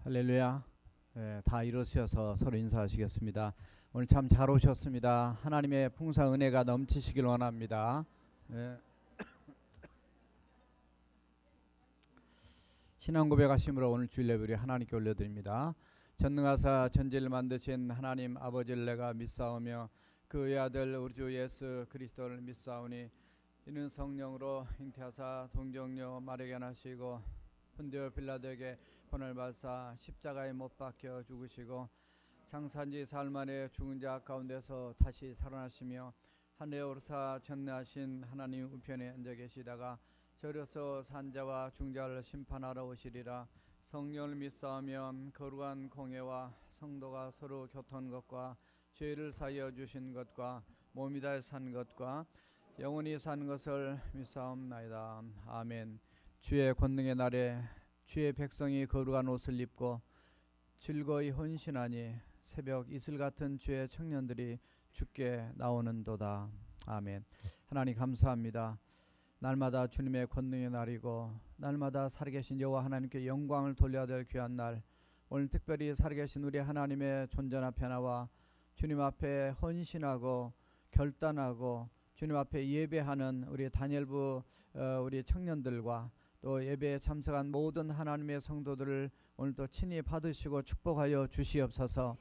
할렐루야. 다 일어서셔서 서로 인사하시겠습니다. 오늘 참 잘 오셨습니다. 하나님의 풍성한 은혜가 넘치시길 원합니다. 신앙 고백하심으로 오늘 주일 예배를 하나님께 올려드립니다. 전능하사 천지를 만드신 하나님 아버지를 내가 믿사오며 그 외아들 우리 주 예수 그리스도를 믿사오니 이는 성령으로 잉태하사 동정녀 마리아에게 나시고 본디오 빌라도에게 고난을 받사 십자가에 못 박혀 죽으시고 장사한지 사흘 만에 죽은 자 가운데서 다시 살아나시며 하늘에 오르사 전능하신 하나님 우편에 앉아 계시다가 저려서 산자와 중자를 심판하러 오시리라. 성령을 믿사오며 거룩한 공예와 성도가 서로 교통한 것과 죄를 사하여 주신 것과 몸이 다해 산 것과 영원히 산 것을 믿사옵나이다. 아멘. 주의 권능의 날에 주의 백성이 거룩한 옷을 입고 즐거이 헌신하니 새벽 이슬 같은 주의 청년들이 주께 나오는도다. 아멘. 하나님 감사합니다. 날마다 주님의 권능의 날이고 날마다 살아계신 여호와 하나님께 영광을 돌려야 될 귀한 날, 오늘 특별히 살아계신 우리 하나님의 존전 앞에 나와 주님 앞에 헌신하고 결단하고 주님 앞에 예배하는 우리 다니엘부 우리 청년들과 또 예배에 참석한 모든 하나님의 성도들을 오늘도 친히 받으시고 축복하여 주시옵소서.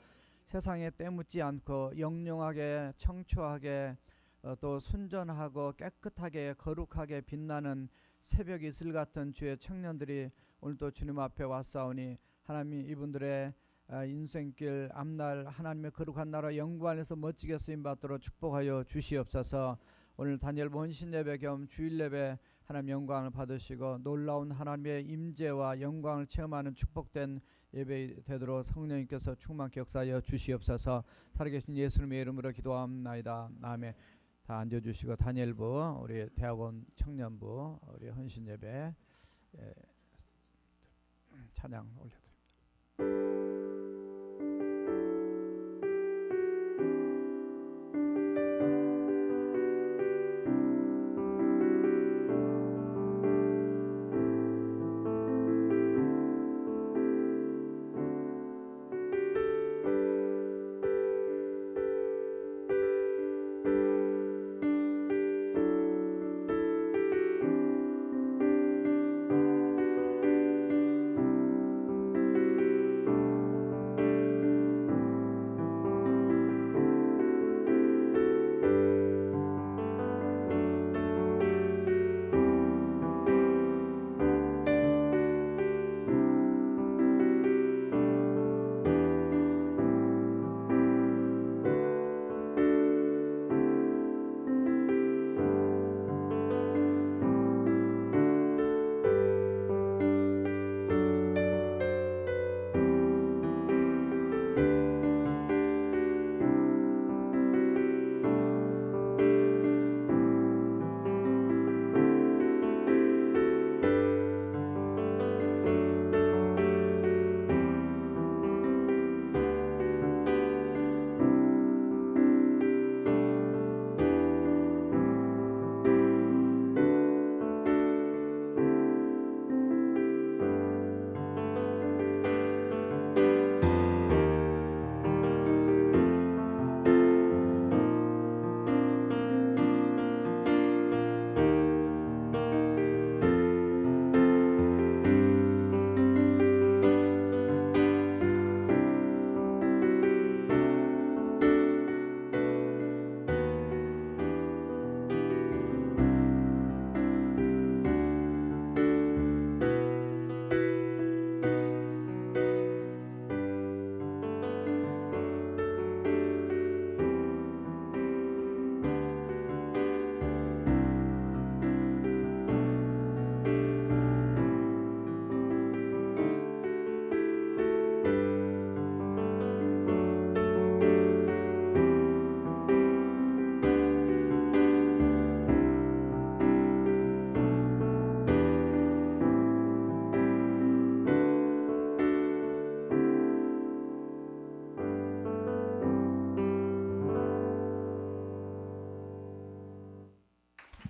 세상에 때묻지 않고 영롱하게 청초하게 또 순전하고 깨끗하게 거룩하게 빛나는 새벽 이슬 같은 주의 청년들이 오늘도 주님 앞에 왔사오니 하나님 이분들의 인생길 앞날 하나님의 거룩한 나라 영광 안에서 멋지게 쓰임받도록 축복하여 주시옵소서. 오늘 다니엘 헌신 예배 겸 주일 예배 하나님 영광을 받으시고 놀라운 하나님의 임재와 영광을 체험하는 축복된 예배 되도록 성령님께서 충만케 역사하여 주시옵소서. 살아계신 예수님의 이름으로 기도합나이다. 아멘. 다 앉아주시고 다니엘부 우리 대학원 청년부 우리 헌신 예배 찬양 올려드립니다.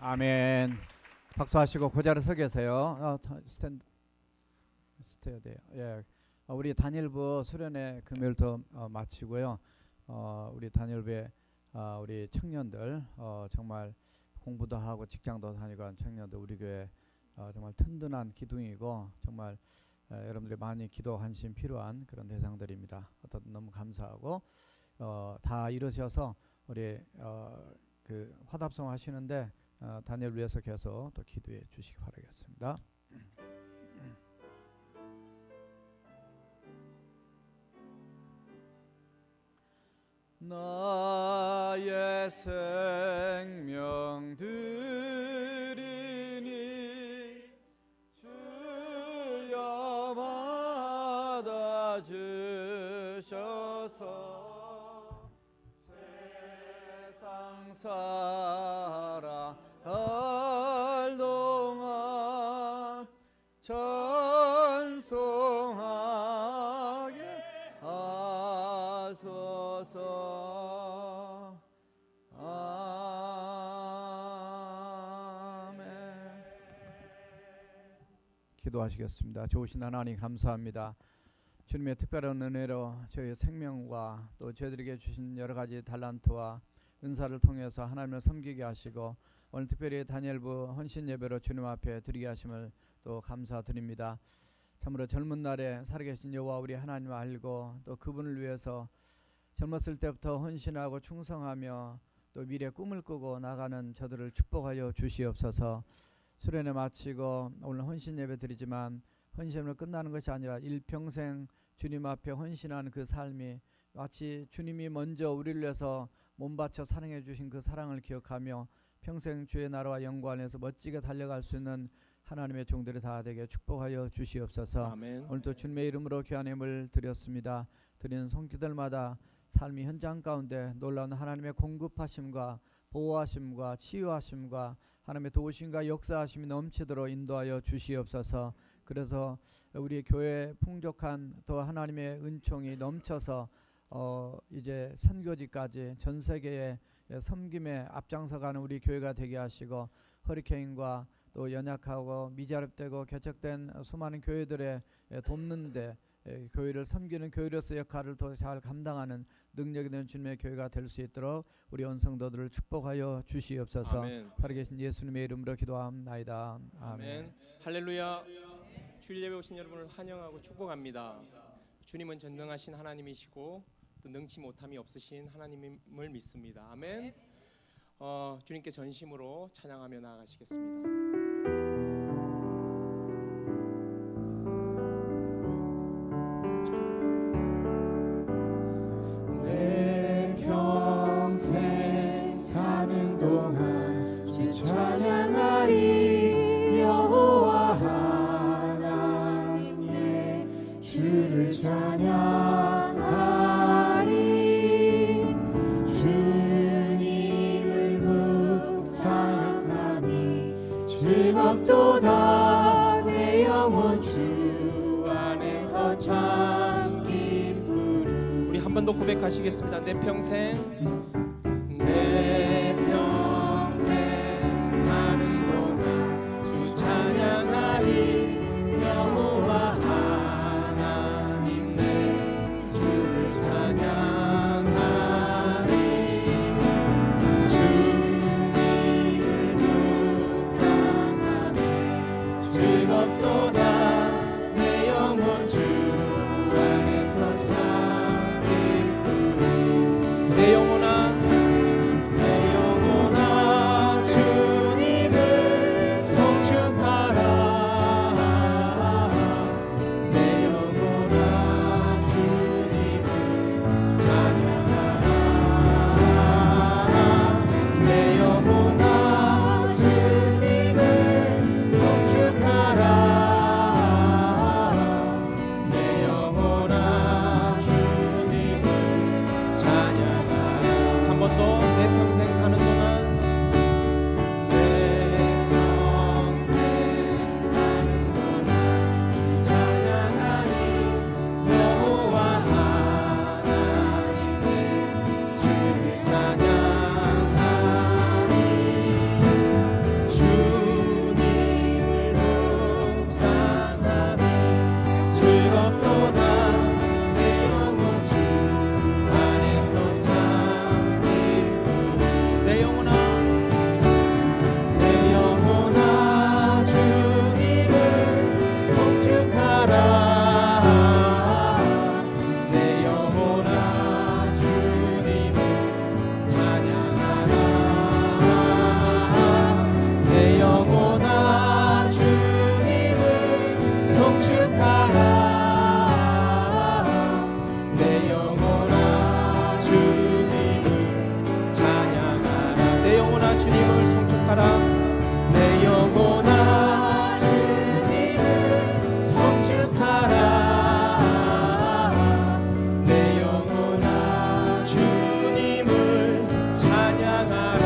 아멘. 박수하시고 그 자리에 서 계세요. 스탠드 돼요. 예. 우리 다니엘부 수련회 금요일부터 마치고요. 우리 다니엘부의 우리 청년들 정말 공부도 하고 직장도 다니고 하는 청년들 우리 교회 정말 든든한 기둥이고 정말 여러분들이 많이 기도 관심 필요한 그런 대상들입니다. 너무 감사하고 다 이러셔서 우리 그 화답송 하시는데 다니엘 위해서 계속 또 기도해 주시기 바라겠습니다. 나의 생명 드리니 주여 받아 주셔서 세상 살아갈 동안 찬송하게 하소서. 기도하시겠습니다. 좋으신 하나님 감사합니다. 주님의 특별한 은혜로 저희의 생명과 또 저희들에게 주신 여러 가지 달란트와 은사를 통해서 하나님을 섬기게 하시고 오늘 특별히 다니엘부 헌신 예배로 주님 앞에 드리게 하심을 또 감사드립니다. 참으로 젊은 날에 살아계신 여호와 우리 하나님을 알고 또 그분을 위해서 젊었을 때부터 헌신하고 충성하며 또 미래 꿈을 꾸고 나가는 저들을 축복하여 주시옵소서. 수련회 마치고 오늘 헌신 예배 드리지만 헌신으로 끝나는 것이 아니라 일평생 주님 앞에 헌신하는 그 삶이 마치 주님이 먼저 우리를 위해서 몸 바쳐 사랑해 주신 그 사랑을 기억하며 평생 주의 나라와 영광 안에서 멋지게 달려갈 수 있는 하나님의 종들이 다 되게 축복하여 주시옵소서. 아멘. 오늘도 주님의 이름으로 귀한 힘을 드렸습니다. 드리는 손길들마다 삶의 현장 가운데 놀라운 하나님의 공급하심과 보호하심과 치유하심과 하나님의 도우심과 역사하심이 넘치도록 인도하여 주시옵소서. 그래서 우리 교회 풍족한 또 하나님의 은총이 넘쳐서 이제 선교지까지 전 세계에 섬김에 앞장서가는 우리 교회가 되게 하시고 허리케인과 또 연약하고 미자립되고 개척된 수많은 교회들의 돕는데 교회를 섬기는 교회로서 역할을 더 잘 감당하는 능력이 되는 주님의 교회가 될 수 있도록 우리 온 성도들을 축복하여 주시옵소서. 살아계신 예수님의 이름으로 기도합나이다. 아멘. 할렐루야. 주일 예배 오신 여러분을 환영하고 축복합니다. 주님은 전능하신 하나님이시고 또 능치 못함이 없으신 하나님을 믿습니다. 아멘. 주님께 전심으로 찬양하며 나아가시겠습니다. 사는 동안 주 찬양하리. 여호와 하나님 내 주를 찬양하리. 주님을 묵상하니 즐겁도다. 내 영혼 주 안에서 참 기쁘리. 우리 한 번 더 고백하시겠습니다. 내 평생 내 평생 사는 동안 주 찬양하리. 여호와 하나님 내 주를 찬양하리. 주님을 묵상하니 즐겁도다. 내 영혼 주 안에서 참 기쁘리. 내 영혼아 영혼아 주님을 송축하라. 내 영혼아 주님을 송축하라. 내 영혼아 주님을 찬양하라.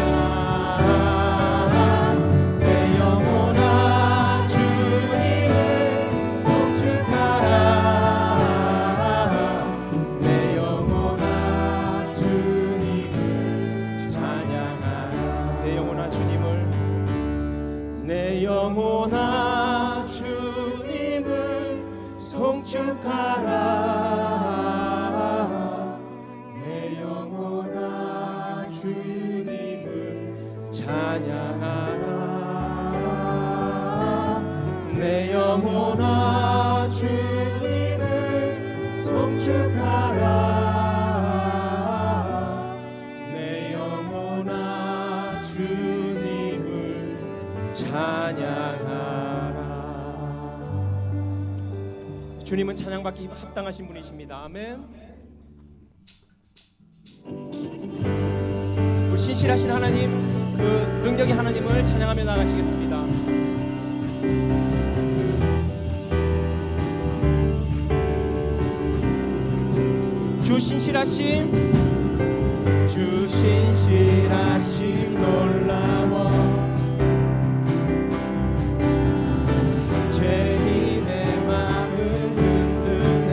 내 영혼아 주님을 송축하라. 내 영혼아 주님을 찬양하라. 내 영혼아 주님을, 내 영혼아 주님을 송축하라. 내 영혼아 주님을 찬양하라. 내 영혼아 주님을 송축하라. 내 영혼아 주님을 찬양하라. 주님은 찬양받기 합당하신 분이십니다. 아멘. 우리 신실하신 하나님, 그 능력의 하나님을 찬양하며 나가시겠습니다. 주 신실하심, 주 신실하심 놀라워. 죄인의 마음을 흔드네.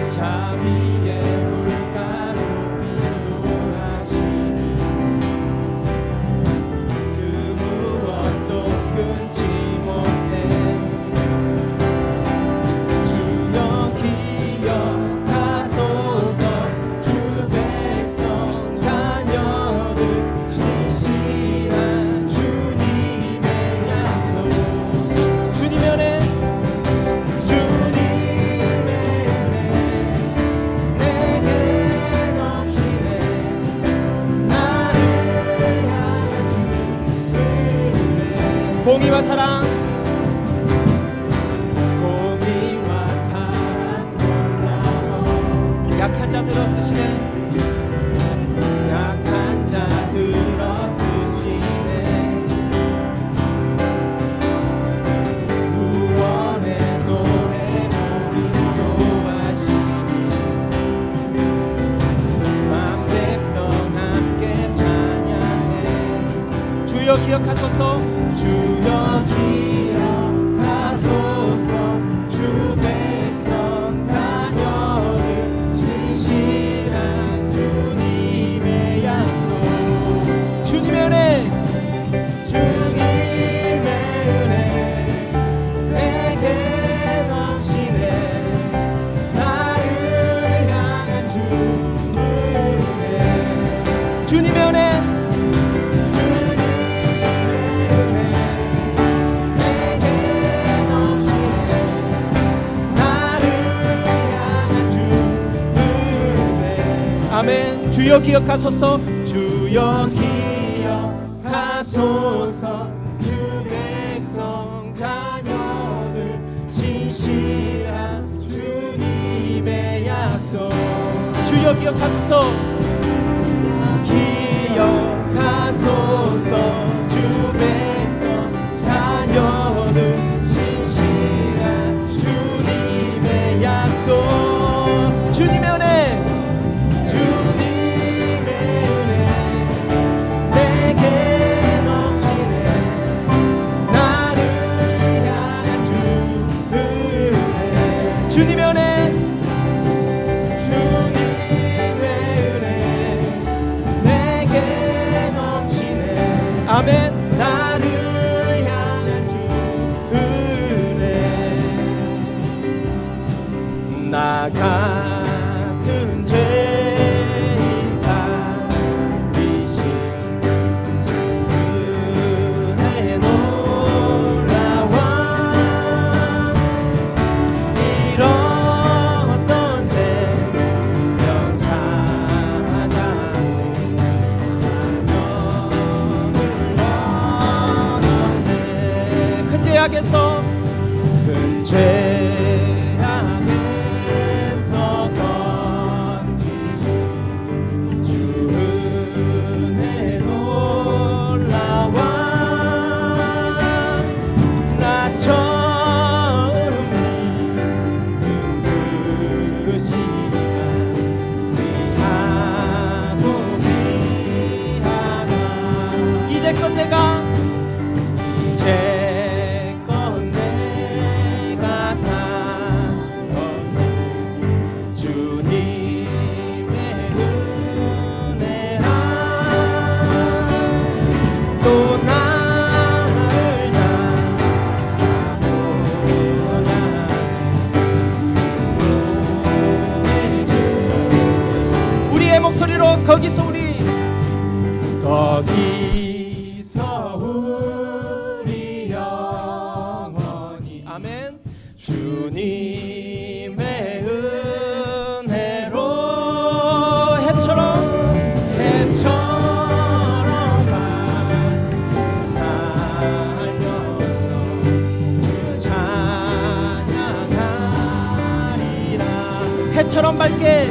자비의 물가로 인도하시니 그 무엇도 끊지 못해. 주여 기억하소서. 주 백성 자녀들 신실한 주님의 약속. 주님의 은혜, 주님의 은혜 내게 넘치네. 나를 향한 주의 은혜. 공의와 사랑, 공의와 사랑 놀라워. 약한 자 들어쓰시네. 약한 자 들어쓰시네. 구원의 노래로 인도하시니 만 백성 함께 찬양해. 주여 기억하소서. 주여 기억하소서. 주 백성 자녀들 신실한 주님의 약속. 주님의 은혜, 주님의 은혜 내게 넘치네. 나를 향한 주 은혜. 주님의 은혜, 주님의 은혜 내게 넘치네. 나를 향한 주 은혜. 아멘. 주여 기억하소서. 주여 기억하소서. 주 백성 자녀들 신실한 주님의 약속. 주여 기억하소서. 기억하소서. 주 백성 자녀들 신실한 주님의 약속. 주님의 은혜, 주님의 은혜 내게 넘치네. 나를 향한 주 은혜. 주님의 은혜, 주님의 은혜 내게 넘치네. 아멘. 나를 향한 주 은혜. 나 같은 죄인 살리신 주 은혜 놀라워. 잃었던 생명 찾아 영을 목소리로 거기서 우리 영원히 아멘. 주님의 은혜로 해처럼 살면서 찬양하리라. 해처럼 밝게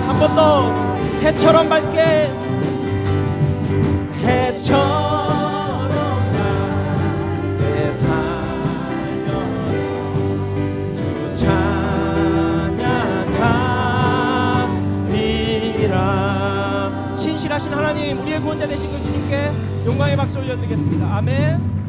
한 번 더 해처럼 밝게 해처럼 밝게 살면서 주 찬양하리라. 신실하신 하나님, 우리의 구원자 되신 그 주님께 영광의 박수 올려드리겠습니다. 아멘.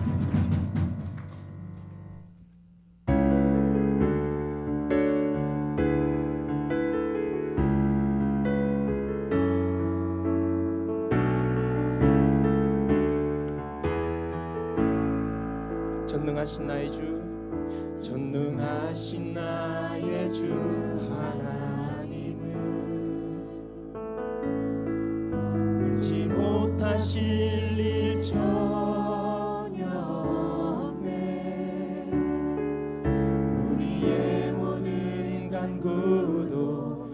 전능하신 나의 주, 전능하신 나의 주 하나님은 능치 못하실 일 전혀 없네. 우리의 모든 간구도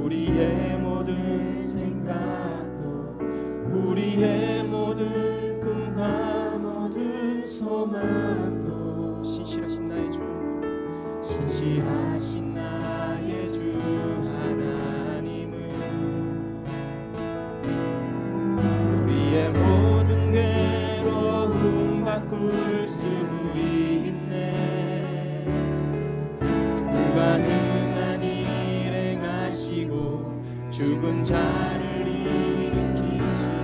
우리의 모든 생각도 우리의 모든 꿈과 모든 소망도 신실하신 나의 주, 신실하신 나의 주 하나님은 우리의 모든 괴로움 바꿀 수 있네. 불가능한 일 행하시고 죽은 자를 일으키시니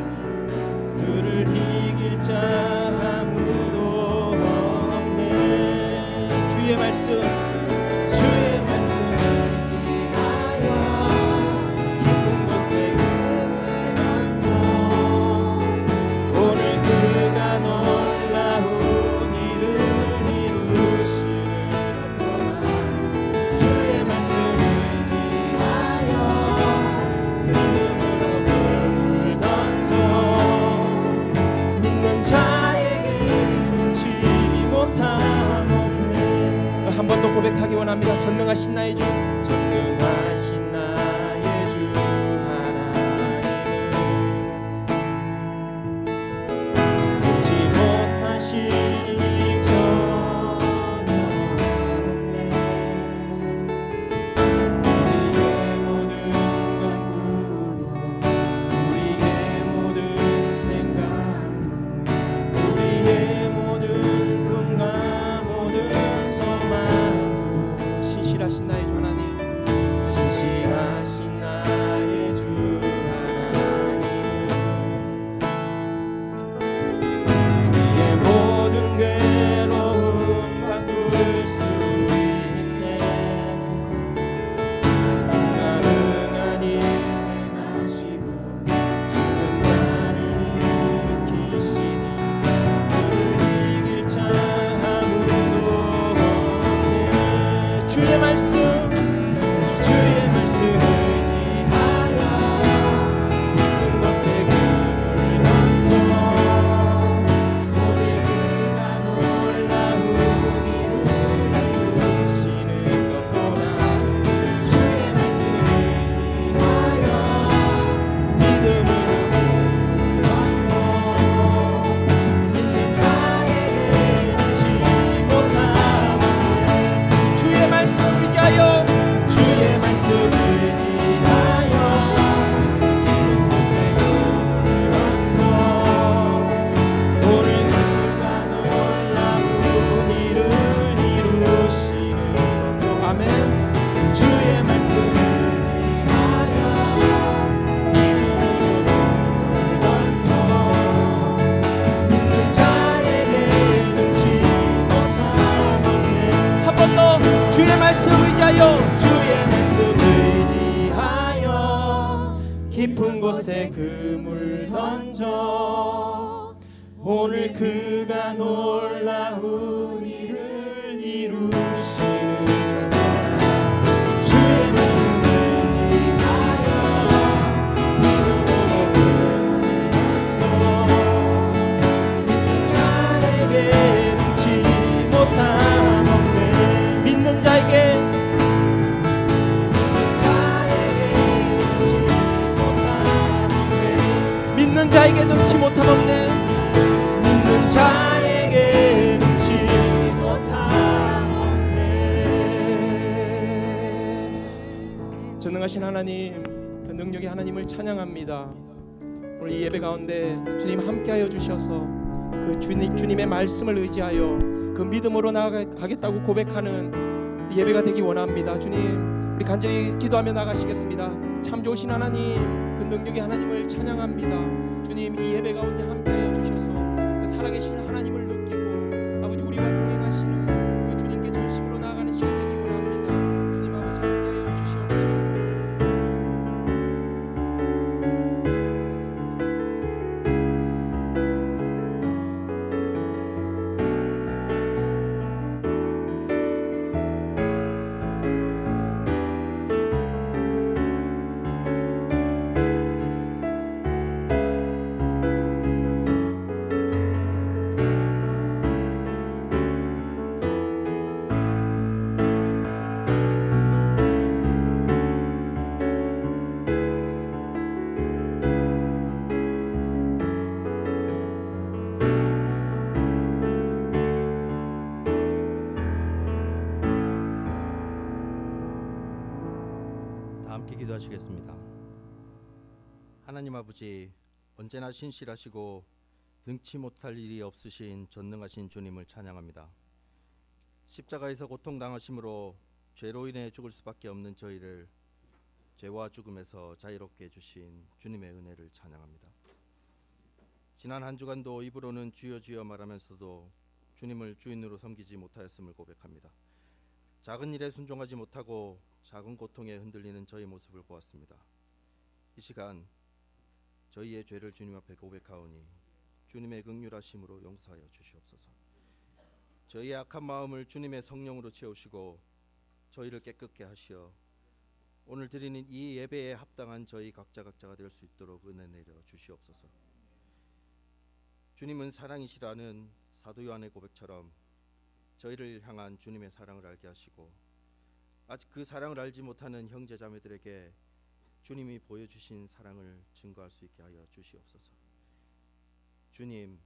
그를 이길 자 아무도 없네. 주의 말씀 의지하여 깊은 곳에 던져 오늘 그가 놀라운 일을 이루시는 동안 주의 말씀 의지하여 믿음으로 그를 던져 믿는 자에게 능치 못함 없네. 한 번 더 고백하기 원합니다. 전능하신 나의 주, 전능하신 나의 주 하나님은 능치 못하실 일 전혀 없네. 우리의 모든 간구도 우리의 모든 생각도 우리의 모든 꿈과 모든 소망도 신실하신 나의 주 하나님, 신실하신 나의 주 하나님 우리의 모든 괴로움 바꿀 수 있네. 불가능한 일 행하시고 죽은 자를 일으키시니 그를 이길 자 아무도 없네. 주의 말씀 의지하여 깊은 곳에 그를 던져 오늘 그가 놀라운 일을 이루시는 것 보라. 주의 말씀 의지하여 믿음으로 던져 믿는 자에게 능치 못함 없네. 주의 말씀 의지하여 깊은 곳에 그를 던져 오늘 그가 놀라운 일을 이루시는 것. 아멘. 주의 말씀 의지하여 믿음으로 던져 믿는 자에게 능치 못함 없네. 한 번 더 주의 말씀 의지하여 깊은 곳에 그물 던져 오늘 그가 놀라운 일을 이루시는 주의 말씀을 지하여 믿음으로 자에게 능치 못함 없네. 믿는 자에게 믿는 자에게 능치 못함 없네. 믿는 자에게 능치 못함 없네. 전능하신 하나님, 그 능력의 하나님을 찬양합니다. 오늘 이 예배 가운데 주님 함께하여 주셔서 그 주님의 말씀을 의지하여 그 믿음으로 나아가겠다고 고백하는 예배가 되기 원합니다. 주님, 우리 간절히 기도하며 나가시겠습니다. 참 좋으신 하나님, 그 능력의 하나님을 찬양합니다. 주님, 이 예배 가운데 함께하여 주셔서 그 살아계신 하나님을 느끼고 아버지 우리와 동행하시는 그 주님께 전심으로 나아가는 시간 되기 원합니다. 주님 아버지 함께하여 주시옵소서. 기도하시겠습니다. 하나님 아버지, 언제나 신실하시고 능치 못할 일이 없으신 전능하신 주님을 찬양합니다. 십자가에서 고통당하심으로 죄로 인해 죽을 수밖에 없는 저희를 죄와 죽음에서 자유롭게 해주신 주님의 은혜를 찬양합니다. 지난 한 주간도 입으로는 주여 주여 말하면서도 주님을 주인으로 섬기지 못하였음을 고백합니다. 작은 일에 순종하지 못하고 작은 고통에 흔들리는 저희 모습을 보았습니다. 이 시간 저희의 죄를 주님 앞에 고백하오니 주님의 긍휼하심으로 용서하여 주시옵소서. 저희의 악한 마음을 주님의 성령으로 채우시고 저희를 깨끗게 하시어 오늘 드리는 이 예배에 합당한 저희 각자가 될 수 있도록 은혜 내려 주시옵소서. 주님은 사랑이시라는 사도 요한의 고백처럼 저희를 향한 주님의 사랑을 알게 하시고 아직 그 사랑을 알지 못하는 형제 자매들에게 주님이 보여주신 사랑을 증거할 수 있게 하여 주시옵소서. 주님,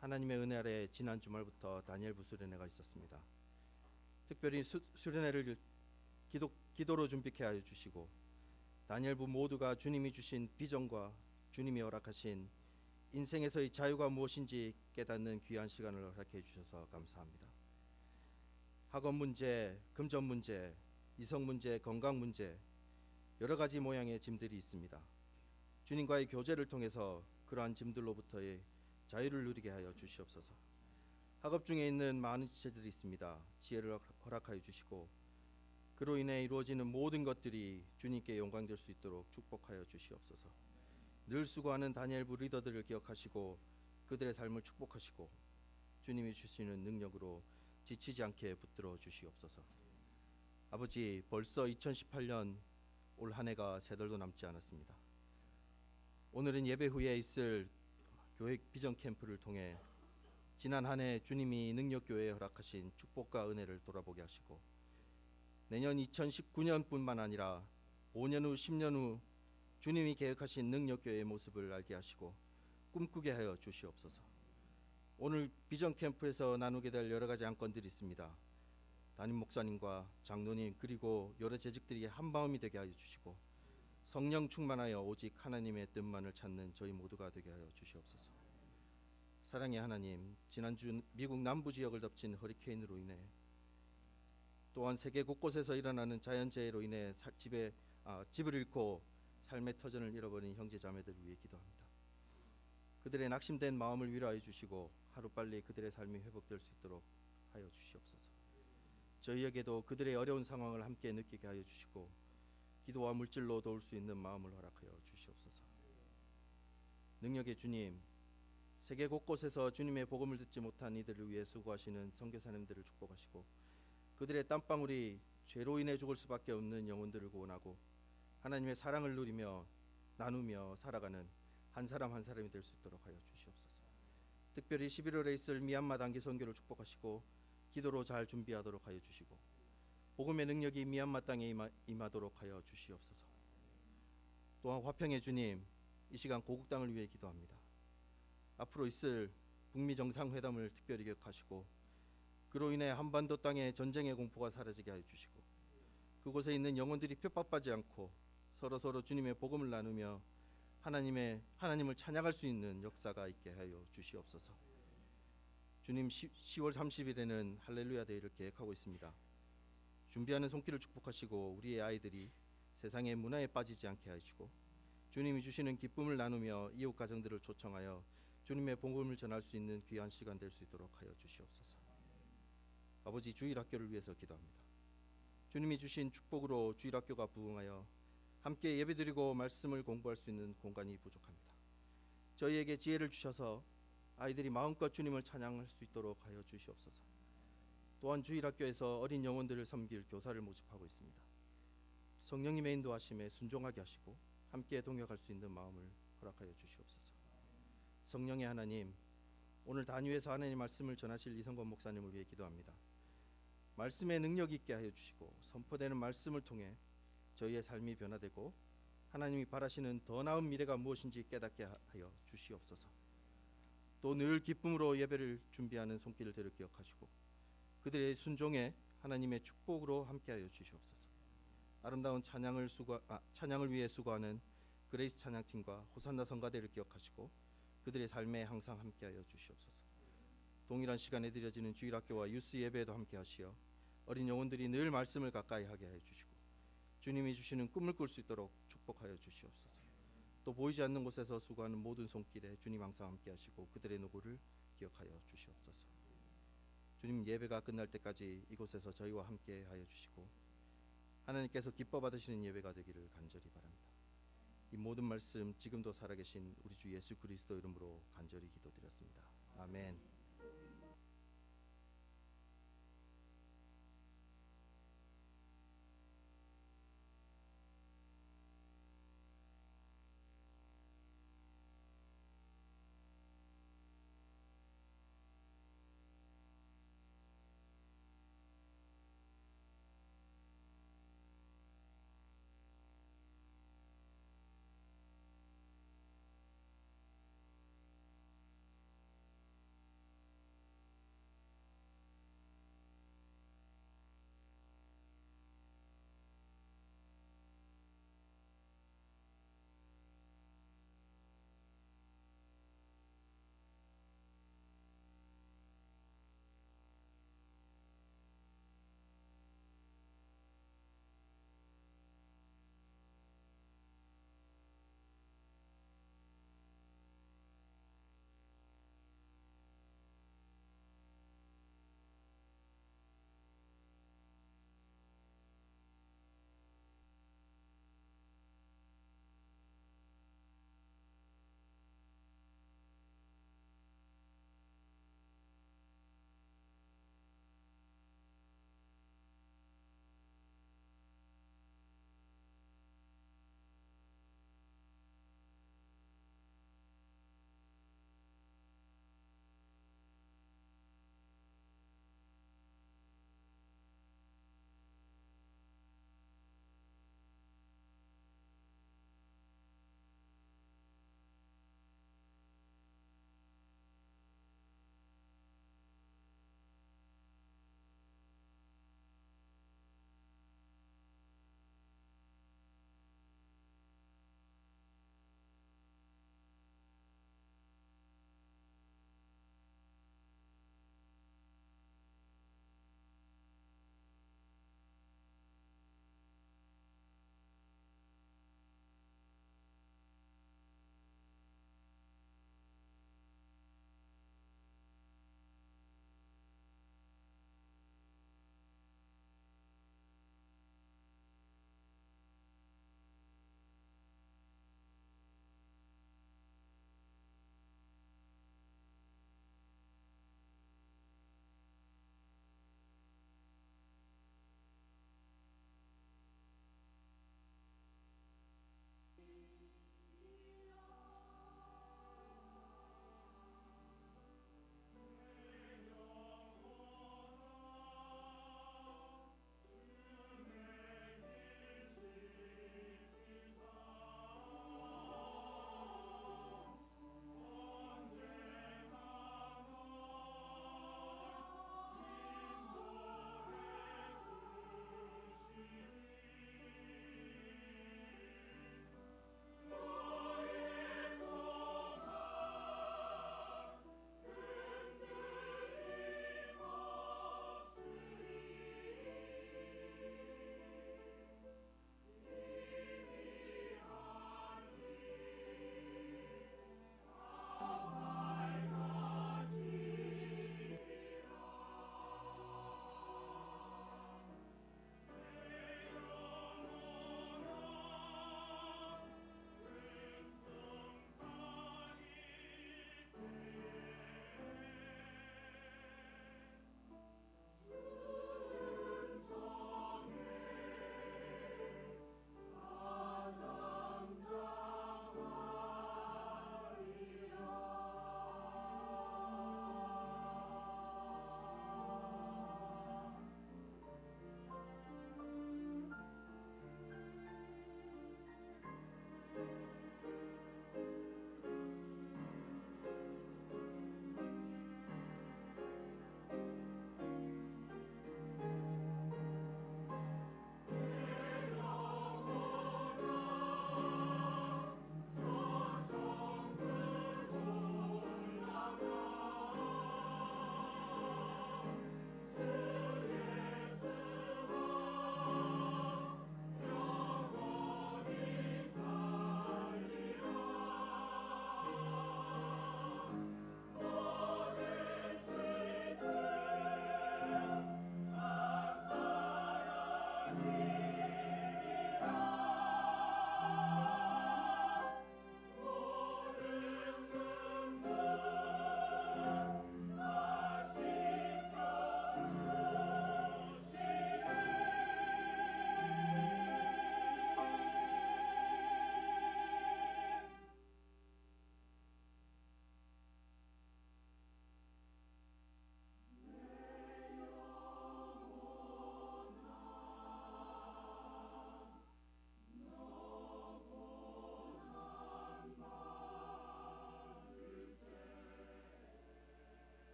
하나님의 은혜 아래 지난 주말부터 다니엘부 수련회가 있었습니다. 특별히 수련회를 기도로 준비케 하여 주시고 다니엘부 모두가 주님이 주신 비전과 주님이 허락하신 인생에서의 자유가 무엇인지 깨닫는 귀한 시간을 허락해 주셔서 감사합니다. 학업 문제, 금전 문제, 이성 문제, 건강 문제, 여러 가지 모양의 짐들이 있습니다. 주님과의 교제를 통해서 그러한 짐들로부터의 자유를 누리게 하여 주시옵소서. 학업 중에 있는 많은 지체들이 있습니다. 지혜를 허락하여 주시고 그로 인해 이루어지는 모든 것들이 주님께 영광될 수 있도록 축복하여 주시옵소서. 늘 수고하는 다니엘부 리더들을 기억하시고 그들의 삶을 축복하시고 주님이 주시는 능력으로 지치지 않게 붙들어 주시옵소서. 아버지, 벌써 2018년 올 한 해가 세 달도 남지 않았습니다. 오늘은 예배 후에 있을 교회 비전 캠프를 통해 지난 한 해 주님이 능력교회에 허락하신 축복과 은혜를 돌아보게 하시고 내년 2019년뿐만 아니라 5년 후 10년 후 주님이 계획하신 능력교회의 모습을 알게 하시고 꿈꾸게 하여 주시옵소서. 오늘 비전 캠프에서 나누게 될 여러 가지 안건들이 있습니다. 담임 목사님과 장로님 그리고 여러 재직들이 한 마음이 되게 하여 주시고 성령 충만하여 오직 하나님의 뜻만을 찾는 저희 모두가 되게 하여 주시옵소서. 사랑의 하나님, 지난주 미국 남부 지역을 덮친 허리케인으로 인해 또한 세계 곳곳에서 일어나는 자연재해로 인해 집을 잃고 삶의 터전을 잃어버린 형제 자매들을 위해 기도합니다. 그들의 낙심된 마음을 위로하여 주시고 하루빨리 그들의 삶이 회복될 수 있도록 하여 주시옵소서. 저희에게도 그들의 어려운 상황을 함께 느끼게 하여 주시고 기도와 물질로 도울 수 있는 마음을 허락하여 주시옵소서. 능력의 주님, 세계 곳곳에서 주님의 복음을 듣지 못한 이들을 위해 수고하시는 선교사님들을 축복하시고 그들의 땀방울이 죄로 인해 죽을 수밖에 없는 영혼들을 구원하고 하나님의 사랑을 누리며 나누며 살아가는 한 사람 한 사람이 될 수 있도록 하여 주시옵소서. 특별히 11월에 있을 미얀마 단기 선교를 축복하시고 기도로 잘 준비하도록 하여 주시고 복음의 능력이 미얀마 땅에 임하도록 하여 주시옵소서. 또한 화평의 주님, 이 시간 고국 땅을 위해 기도합니다. 앞으로 있을 북미 정상회담을 특별히 기억하시고 그로 인해 한반도 땅에 전쟁의 공포가 사라지게 하여 주시고 그곳에 있는 영혼들이 핍박받지 않고 서로 주님의 복음을 나누며 하나님을 찬양할 수 있는 역사가 있게 하여 주시옵소서. 주님, 10월 30일에는 할렐루야 데이를 계획하고 있습니다. 준비하는 손길을 축복하시고 우리의 아이들이 세상의 문화에 빠지지 않게 하시고 주님이 주시는 기쁨을 나누며 이웃 가정들을 초청하여 주님의 복음을 전할 수 있는 귀한 시간 될 수 있도록 하여 주시옵소서. 아버지, 주일학교를 위해서 기도합니다. 주님이 주신 축복으로 주일학교가 부흥하여 함께 예배드리고 말씀을 공부할 수 있는 공간이 부족합니다. 저희에게 지혜를 주셔서 아이들이 마음껏 주님을 찬양할 수 있도록 하여 주시옵소서. 또한 주일학교에서 어린 영혼들을 섬길 교사를 모집하고 있습니다. 성령님의 인도하심에 순종하게 하시고 함께 동역할 수 있는 마음을 허락하여 주시옵소서. 성령의 하나님, 오늘 단위에서 하나님의 말씀을 전하실 이성권 목사님을 위해 기도합니다. 말씀의 능력 있게 하여 주시고 선포되는 말씀을 통해 저희의 삶이 변화되고 하나님이 바라시는 더 나은 미래가 무엇인지 깨닫게 하여 주시옵소서. 또 늘 기쁨으로 예배를 준비하는 손길을 들을 기억하시고 그들의 순종에 하나님의 축복으로 함께하여 주시옵소서. 아름다운 찬양을 위해 수고하는 그레이스 찬양팀과 호산나 성가대를 기억하시고 그들의 삶에 항상 함께하여 주시옵소서. 동일한 시간에 드려지는 주일학교와 유스 예배에도 함께하시어 어린 영혼들이 늘 말씀을 가까이 하게 하여 주시고 주님이 주시는 꿈을 꿀 수 있도록 축복하여 주시옵소서. 또 보이지 않는 곳에서 수고하는 모든 손길에 주님 항상 함께하시고 그들의 노고를 기억하여 주시옵소서. 주님, 예배가 끝날 때까지 이곳에서 저희와 함께하여 주시고 하나님께서 기뻐 받으시는 예배가 되기를 간절히 바랍니다. 이 모든 말씀 지금도 살아계신 우리 주 예수 그리스도 이름으로 간절히 기도드렸습니다. 아멘.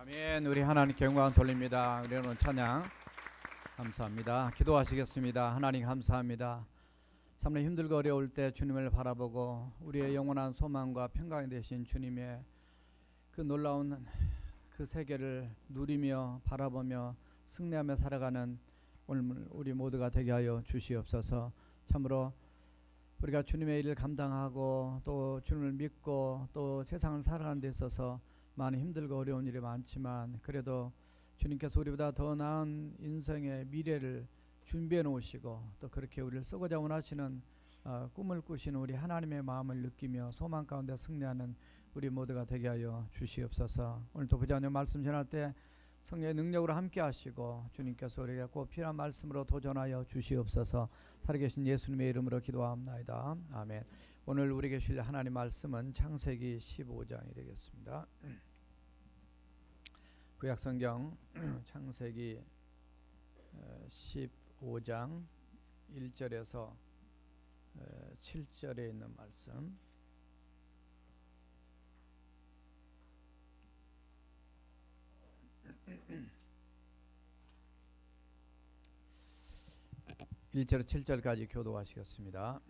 아멘. 우리 하나님께 영광 돌립니다. 우리 오늘 찬양 감사합니다. 기도하시겠습니다. 하나님 감사합니다. 참으로 힘들고 어려울 때 주님을 바라보고 우리의 영원한 소망과 평강이 되신 주님의 그 놀라운 그 세계를 누리며 바라보며 승리하며 살아가는 오늘 우리 모두가 되게 하여 주시옵소서. 참으로 우리가 주님의 일을 감당하고 또 주님을 믿고 또 세상을 살아가는 데 있어서 많이 힘들고 어려운 일이 많지만 그래도 주님께서 우리보다 더 나은 인생의 미래를 준비해 놓으시고 또 그렇게 우리를 쓰고자 원하시는 꿈을 꾸시는 우리 하나님의 마음을 느끼며 소망 가운데 승리하는 우리 모두가 되게 하여 주시옵소서. 오늘도 부자님 말씀 전할 때 성령의 능력으로 함께 하시고 주님께서 우리에게 꼭 필요한 말씀으로 도전하여 주시옵소서. 살아계신 예수님의 이름으로 기도합나이다. 아멘. 오늘 우리에게 주실 하나님 말씀은 창세기 15장이 되겠습니다. 구약성경 창세기 15장 1절에서 7절에 있는 말씀. (1절) 7절까지 교도하시겠습니다.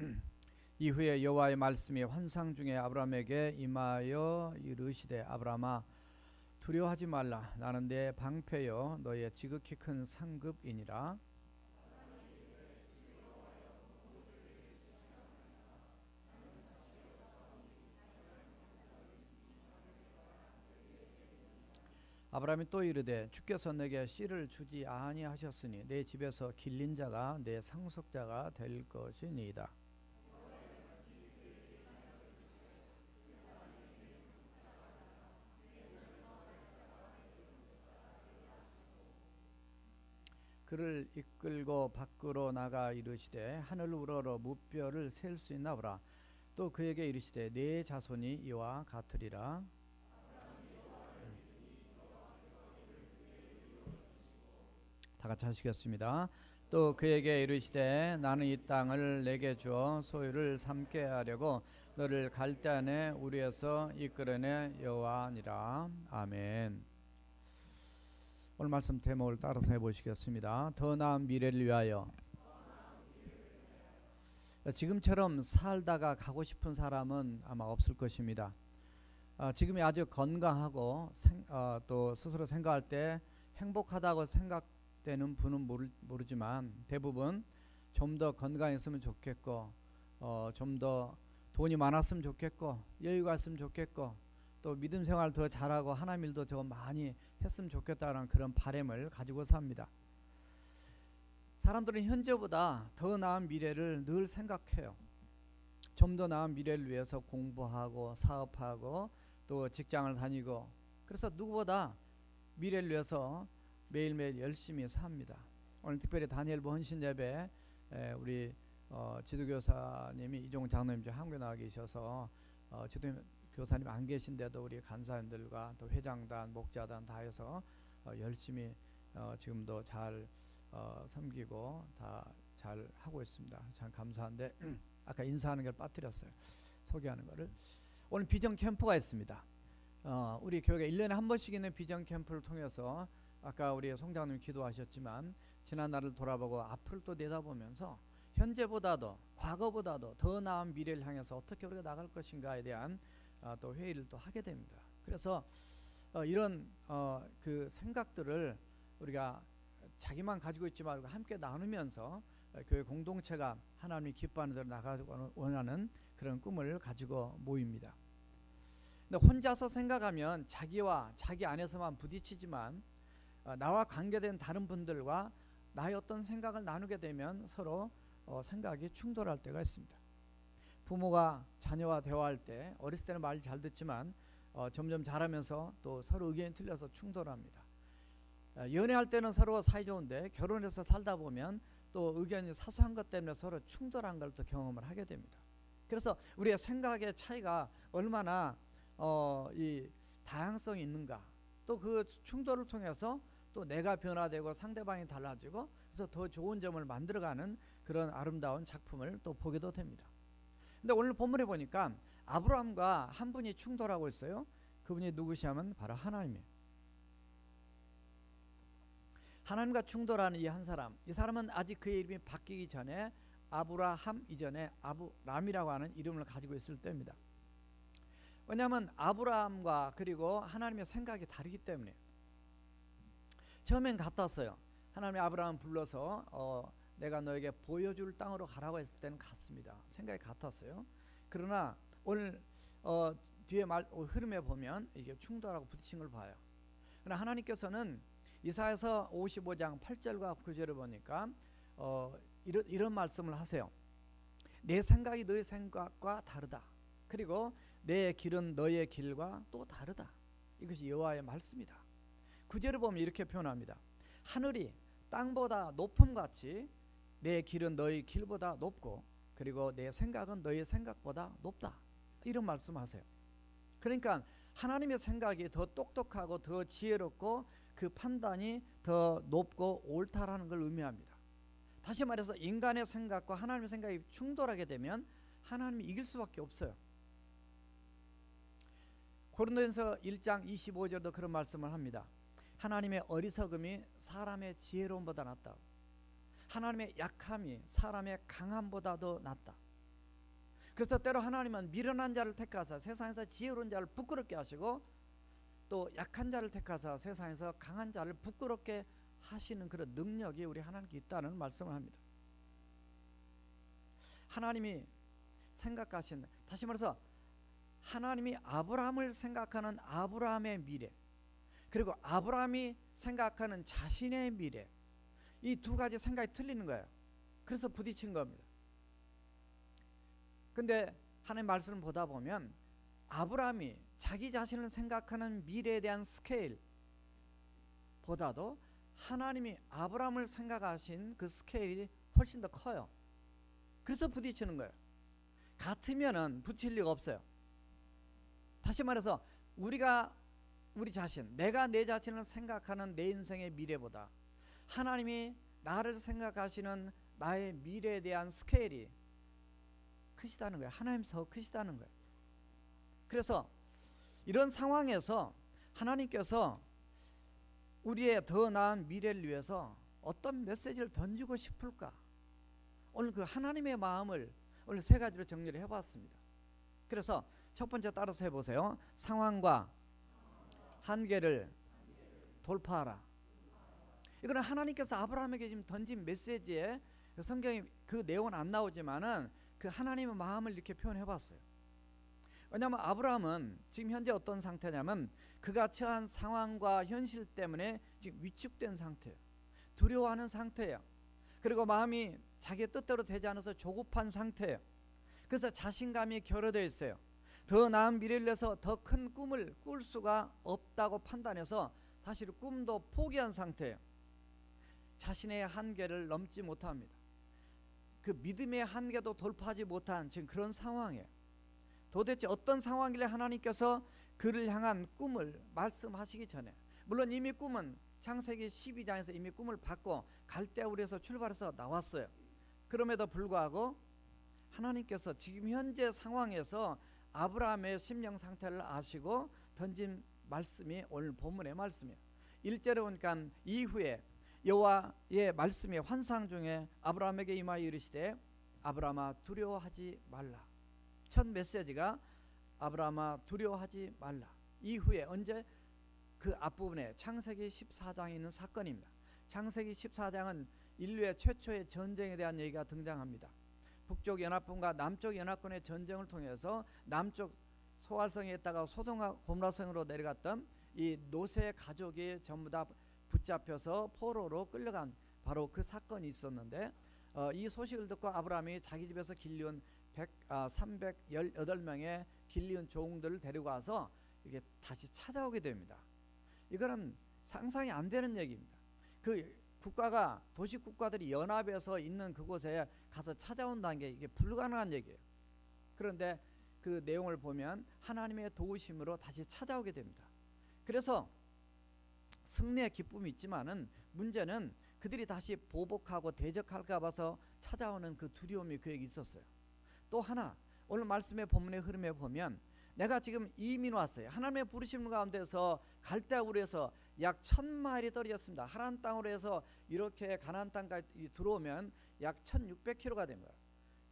이후에 여호와의 말씀이 환상 중에 아브라함에게 임하여 이르시되 아브라함아 두려워하지 말라. 나는 내 방패여 너의 지극히 큰 상급이니라. 아브라함이 또 이르되 주께서 내게 씨를 주지 아니하셨으니 내 집에서 길린 자가 내 상속자가 될 것이니이다. 그를 이끌고 밖으로 나가 이르시되 하늘 우러러 무뼈를 셀 수 있나 보라. 또 그에게 이르시되 네 자손이 이와 같으리라. 다 같이 하시겠습니다. 또 그에게 이르시되 나는 이 땅을 내게 주어 소유를 삼게 하려고 너를 갈대안에 우리에서 이끌어내 여호와니라. 아멘. 오늘 말씀 제목을 따라서 해보시겠습니다. 더 나은 미래를 위하여. 지금처럼 살다가 가고 싶은 사람은 아마 없을 것입니다. 지금이 아주 건강하고 또 스스로 생각할 때 행복하다고 생각되는 분은 모르지만 대부분 좀 더 건강했으면 좋겠고 좀 더 돈이 많았으면 좋겠고 여유가 있으면 좋겠고 또 믿음 생활 더 잘하고 하나님 일도 더 많이 했으면 좋겠다는 그런 바람을 가지고 삽니다. 사람들은 현재보다 더 나은 미래를 늘 생각해요. 좀 더 나은 미래를 위해서 공부하고 사업하고 또 직장을 다니고 그래서 누구보다 미래를 위해서 매일매일 열심히 삽니다. 오늘 특별히 다니엘부 헌신예배 우리 지도교사님이 이종 장로님 한국에 나와 계셔서 지도교사님 안 계신데도 우리 간사님들과 또 회장단, 목자단 다 해서 열심히 지금도 잘 섬기고 다 잘 하고 있습니다. 참 감사한데 아까 인사하는 걸 빠뜨렸어요. 소개하는 거를. 오늘 비전 캠프가 있습니다. 우리 교회가 1년에 한 번씩 있는 비전 캠프를 통해서 아까 우리 송장님 기도하셨지만 지난 날을 돌아보고 앞을 또 내다보면서 현재보다도 과거보다도 더 나은 미래를 향해서 어떻게 우리가 나갈 것인가에 대한 또 회의를 또 하게 됩니다. 그래서 이런 그 생각들을 우리가 자기만 가지고 있지 말고 함께 나누면서 교회 공동체가 하나님이 기뻐하는 대로 나가고 원하는 그런 꿈을 가지고 모입니다. 근데 혼자서 생각하면 자기와 자기 안에서만 부딪히지만 나와 관계된 다른 분들과 나의 어떤 생각을 나누게 되면 서로 생각이 충돌할 때가 있습니다. 부모가 자녀와 대화할 때 어렸을 때는 말 잘 듣지만 점점 자라면서 또 서로 의견이 틀려서 충돌합니다. 연애할 때는 서로 사이좋은데 결혼해서 살다 보면 또 의견이 사소한 것 때문에 서로 충돌한 걸 또 경험을 하게 됩니다. 그래서 우리의 생각의 차이가 얼마나 이 다양성이 있는가, 또 그 충돌을 통해서 또 내가 변화되고 상대방이 달라지고 그래서 더 좋은 점을 만들어가는 그런 아름다운 작품을 또 보게도 됩니다. 근데 오늘 본문에 보니까 아브라함과 한 분이 충돌하고 있어요. 그분이 누구시냐면 바로 하나님이에요. 하나님과 충돌하는 이 한 사람, 이 사람은 아직 그의 이름이 바뀌기 전에 아브라함 이전에 아브람이라고 하는 이름을 가지고 있을 때입니다. 왜냐하면 아브라함과 그리고 하나님의 생각이 다르기 때문에. 처음엔 같았어요. 하나님이 아브라함 불러서 내가 너에게 보여줄 땅으로 가라고 했을 때는 같습니다. 생각이 같았어요. 그러나 오늘 뒤에 흐름에 보면 이게 충돌하고 부딪힌 걸 봐요. 그러나 하나님께서는 이사야서 55장 8절과 9절을 보니까 이런 말씀을 하세요. 내 생각이 너의 생각과 다르다. 그리고 내 길은 너의 길과 또 다르다. 이것이 여호와의 말씀이다. 9절을 보면 이렇게 표현합니다. 하늘이 땅보다 높음같이 내 길은 너의 길보다 높고 그리고 내 생각은 너의 생각보다 높다. 이런 말씀하세요. 그러니까 하나님의 생각이 더 똑똑하고 더 지혜롭고 그 판단이 더 높고 옳다라는 걸 의미합니다. 다시 말해서 인간의 생각과 하나님의 생각이 충돌하게 되면 하나님이 이길 수밖에 없어요. 고린도전서 1장 25절도 그런 말씀을 합니다. 하나님의 어리석음이 사람의 지혜로움보다 낫다. 하나님의 약함이 사람의 강함보다도 낫다. 그래서 때로 하나님은 미련한 자를 택하사 세상에서 지혜로운 자를 부끄럽게 하시고 또 약한 자를 택하사 세상에서 강한 자를 부끄럽게 하시는 그런 능력이 우리 하나님께 있다는 말씀을 합니다. 하나님이 생각하신, 다시 말해서 하나님이 아브라함을 생각하는 아브라함의 미래, 그리고 아브라함이 생각하는 자신의 미래, 이 두 가지 생각이 틀리는 거예요. 그래서 부딪힌 겁니다. 근데 하나님 말씀을 보다 보면 아브라함이 자기 자신을 생각하는 미래에 대한 스케일 보다도 하나님이 아브라함을 생각하신 그 스케일이 훨씬 더 커요. 그래서 부딪히는 거예요. 같으면은 부딪힐 리가 없어요. 다시 말해서 우리 자신, 내가 내 자신을 생각하는 내 인생의 미래보다 하나님이 나를 생각하시는 나의 미래에 대한 스케일이 크시다는 거예요. 하나님 더 크시다는 거예요. 그래서 이런 상황에서 하나님께서 우리의 더 나은 미래를 위해서 어떤 메시지를 던지고 싶을까? 오늘 그 하나님의 마음을 오늘 세 가지로 정리를 해봤습니다. 그래서 첫 번째 따라서 해보세요. 상황과 한계를 돌파하라. 이거는 하나님께서 아브라함에게 지금 던진 메시지에 성경에 그 내용은 안 나오지만은 그 하나님의 마음을 이렇게 표현해봤어요. 왜냐하면 아브라함은 지금 현재 어떤 상태냐면 그가 처한 상황과 현실 때문에 지금 위축된 상태예요. 두려워하는 상태예요. 그리고 마음이 자기의 뜻대로 되지 않아서 조급한 상태예요. 그래서 자신감이 결여되어 있어요. 더 나은 미래를 위해서 더 큰 꿈을 꿀 수가 없다고 판단해서 사실 꿈도 포기한 상태예요. 자신의 한계를 넘지 못합니다. 그 믿음의 한계도 돌파하지 못한 지금 그런 상황이에요. 도대체 어떤 상황이길래 하나님께서 그를 향한 꿈을 말씀하시기 전에, 물론 이미 꿈은 창세기 12장에서 이미 꿈을 받고 갈대아우르에서 출발해서 나왔어요. 그럼에도 불구하고 하나님께서 지금 현재 상황에서 아브라함의 심령 상태를 아시고 던진 말씀이 오늘 본문의 말씀이에요. 1절에 보니까 이후에 여호와의 말씀이 환상 중에 아브라함에게 임하여 이르시되 아브라함아 두려워하지 말라. 첫 메시지가 아브라함아 두려워하지 말라. 이후에 언제? 그 앞부분에 창세기 14장에 있는 사건입니다. 창세기 14장은 인류의 최초의 전쟁에 대한 얘기가 등장합니다. 북쪽 연합군과 남쪽 연합군의 전쟁을 통해서 남쪽 소알성에 있다가 소돔과 고모라성으로 내려갔던 이 노세 가족이 전부 다 붙잡혀서 포로로 끌려간 바로 그 사건이 있었는데 이 소식을 듣고 아브라함이 자기 집에서 길리운 318명의 길리운 종들을 데리고 와서 이게 다시 찾아오게 됩니다. 이거는 상상이 안 되는 얘기입니다. 그 국가가 도시 국가들이 연합해서 있는 그곳에 가서 찾아온다는 게 이게 불가능한 얘기예요. 그런데 그 내용을 보면 하나님의 도우심으로 다시 찾아오게 됩니다. 그래서 승리의 기쁨이 있지만은 문제는 그들이 다시 보복하고 대적할까 봐서 찾아오는 그 두려움이 그에게 있었어요. 또 하나 오늘 말씀의 본문의 흐름에 보면 내가 지금 이민 왔어요. 하나님의 부르심 가운데서 갈대아우르에서 약 1000마일이 떨어졌습니다. 하나님 땅으로 해서 이렇게 가나안 땅까지 들어오면 약 1600km가 된 거예요.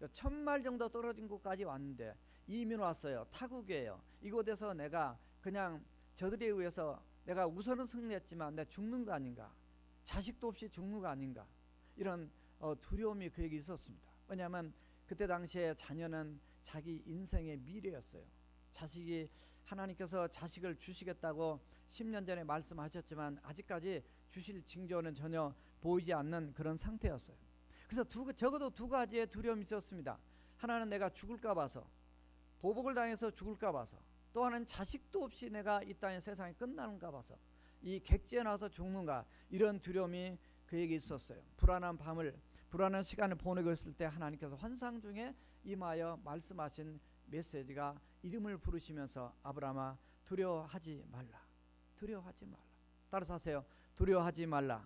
1000마일 정도 떨어진 곳까지 왔는데 이민 왔어요. 타국이에요. 이곳에서 내가 그냥 저들에 의해서 내가 우선은 승리했지만 내가 죽는 거 아닌가, 자식도 없이 죽는 거 아닌가, 이런 두려움이 그에게 있었습니다. 왜냐하면 그때 당시에 자녀는 자기 인생의 미래였어요. 자식이, 하나님께서 자식을 주시겠다고 10년 전에 말씀하셨지만 아직까지 주실 징조는 전혀 보이지 않는 그런 상태였어요. 그래서 적어도 두 가지의 두려움이 있었습니다. 하나는 내가 죽을까 봐서, 보복을 당해서 죽을까 봐서, 또 하나는 자식도 없이 내가 이 땅의 세상이 끝나는가 봐서, 이 객지에 나와서 죽는가, 이런 두려움이 그에게 있었어요. 불안한 밤을, 불안한 시간을 보내고 있을 때 하나님께서 환상 중에 임하여 말씀하신 메시지가 이름을 부르시면서 아브라함아 두려워하지 말라, 두려워하지 말라. 따라서 하세요. 두려워하지 말라.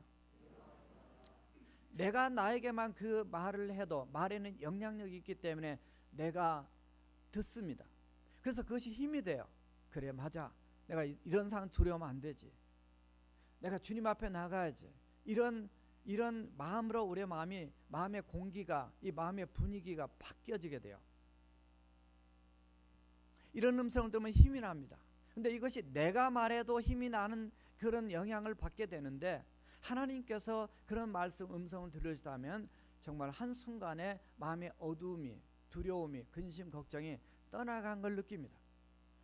내가 나에게만 그 말을 해도 말에는 영향력이 있기 때문에 내가 듣습니다. 그래서 그것이 힘이 돼요. 그래, 맞아, 내가 이런 상황 두려우면 안 되지, 내가 주님 앞에 나가야지, 이런 마음으로 우리의 마음의 공기가, 이 마음의 분위기가 바뀌어지게 돼요. 이런 음성을 들으면 힘이 납니다. 근데 이것이 내가 말해도 힘이 나는 그런 영향을 받게 되는데, 하나님께서 그런 말씀 음성을 들으시다면 정말 한순간에 마음의 어두움이, 두려움이, 근심, 걱정이 떠나간 걸 느낍니다.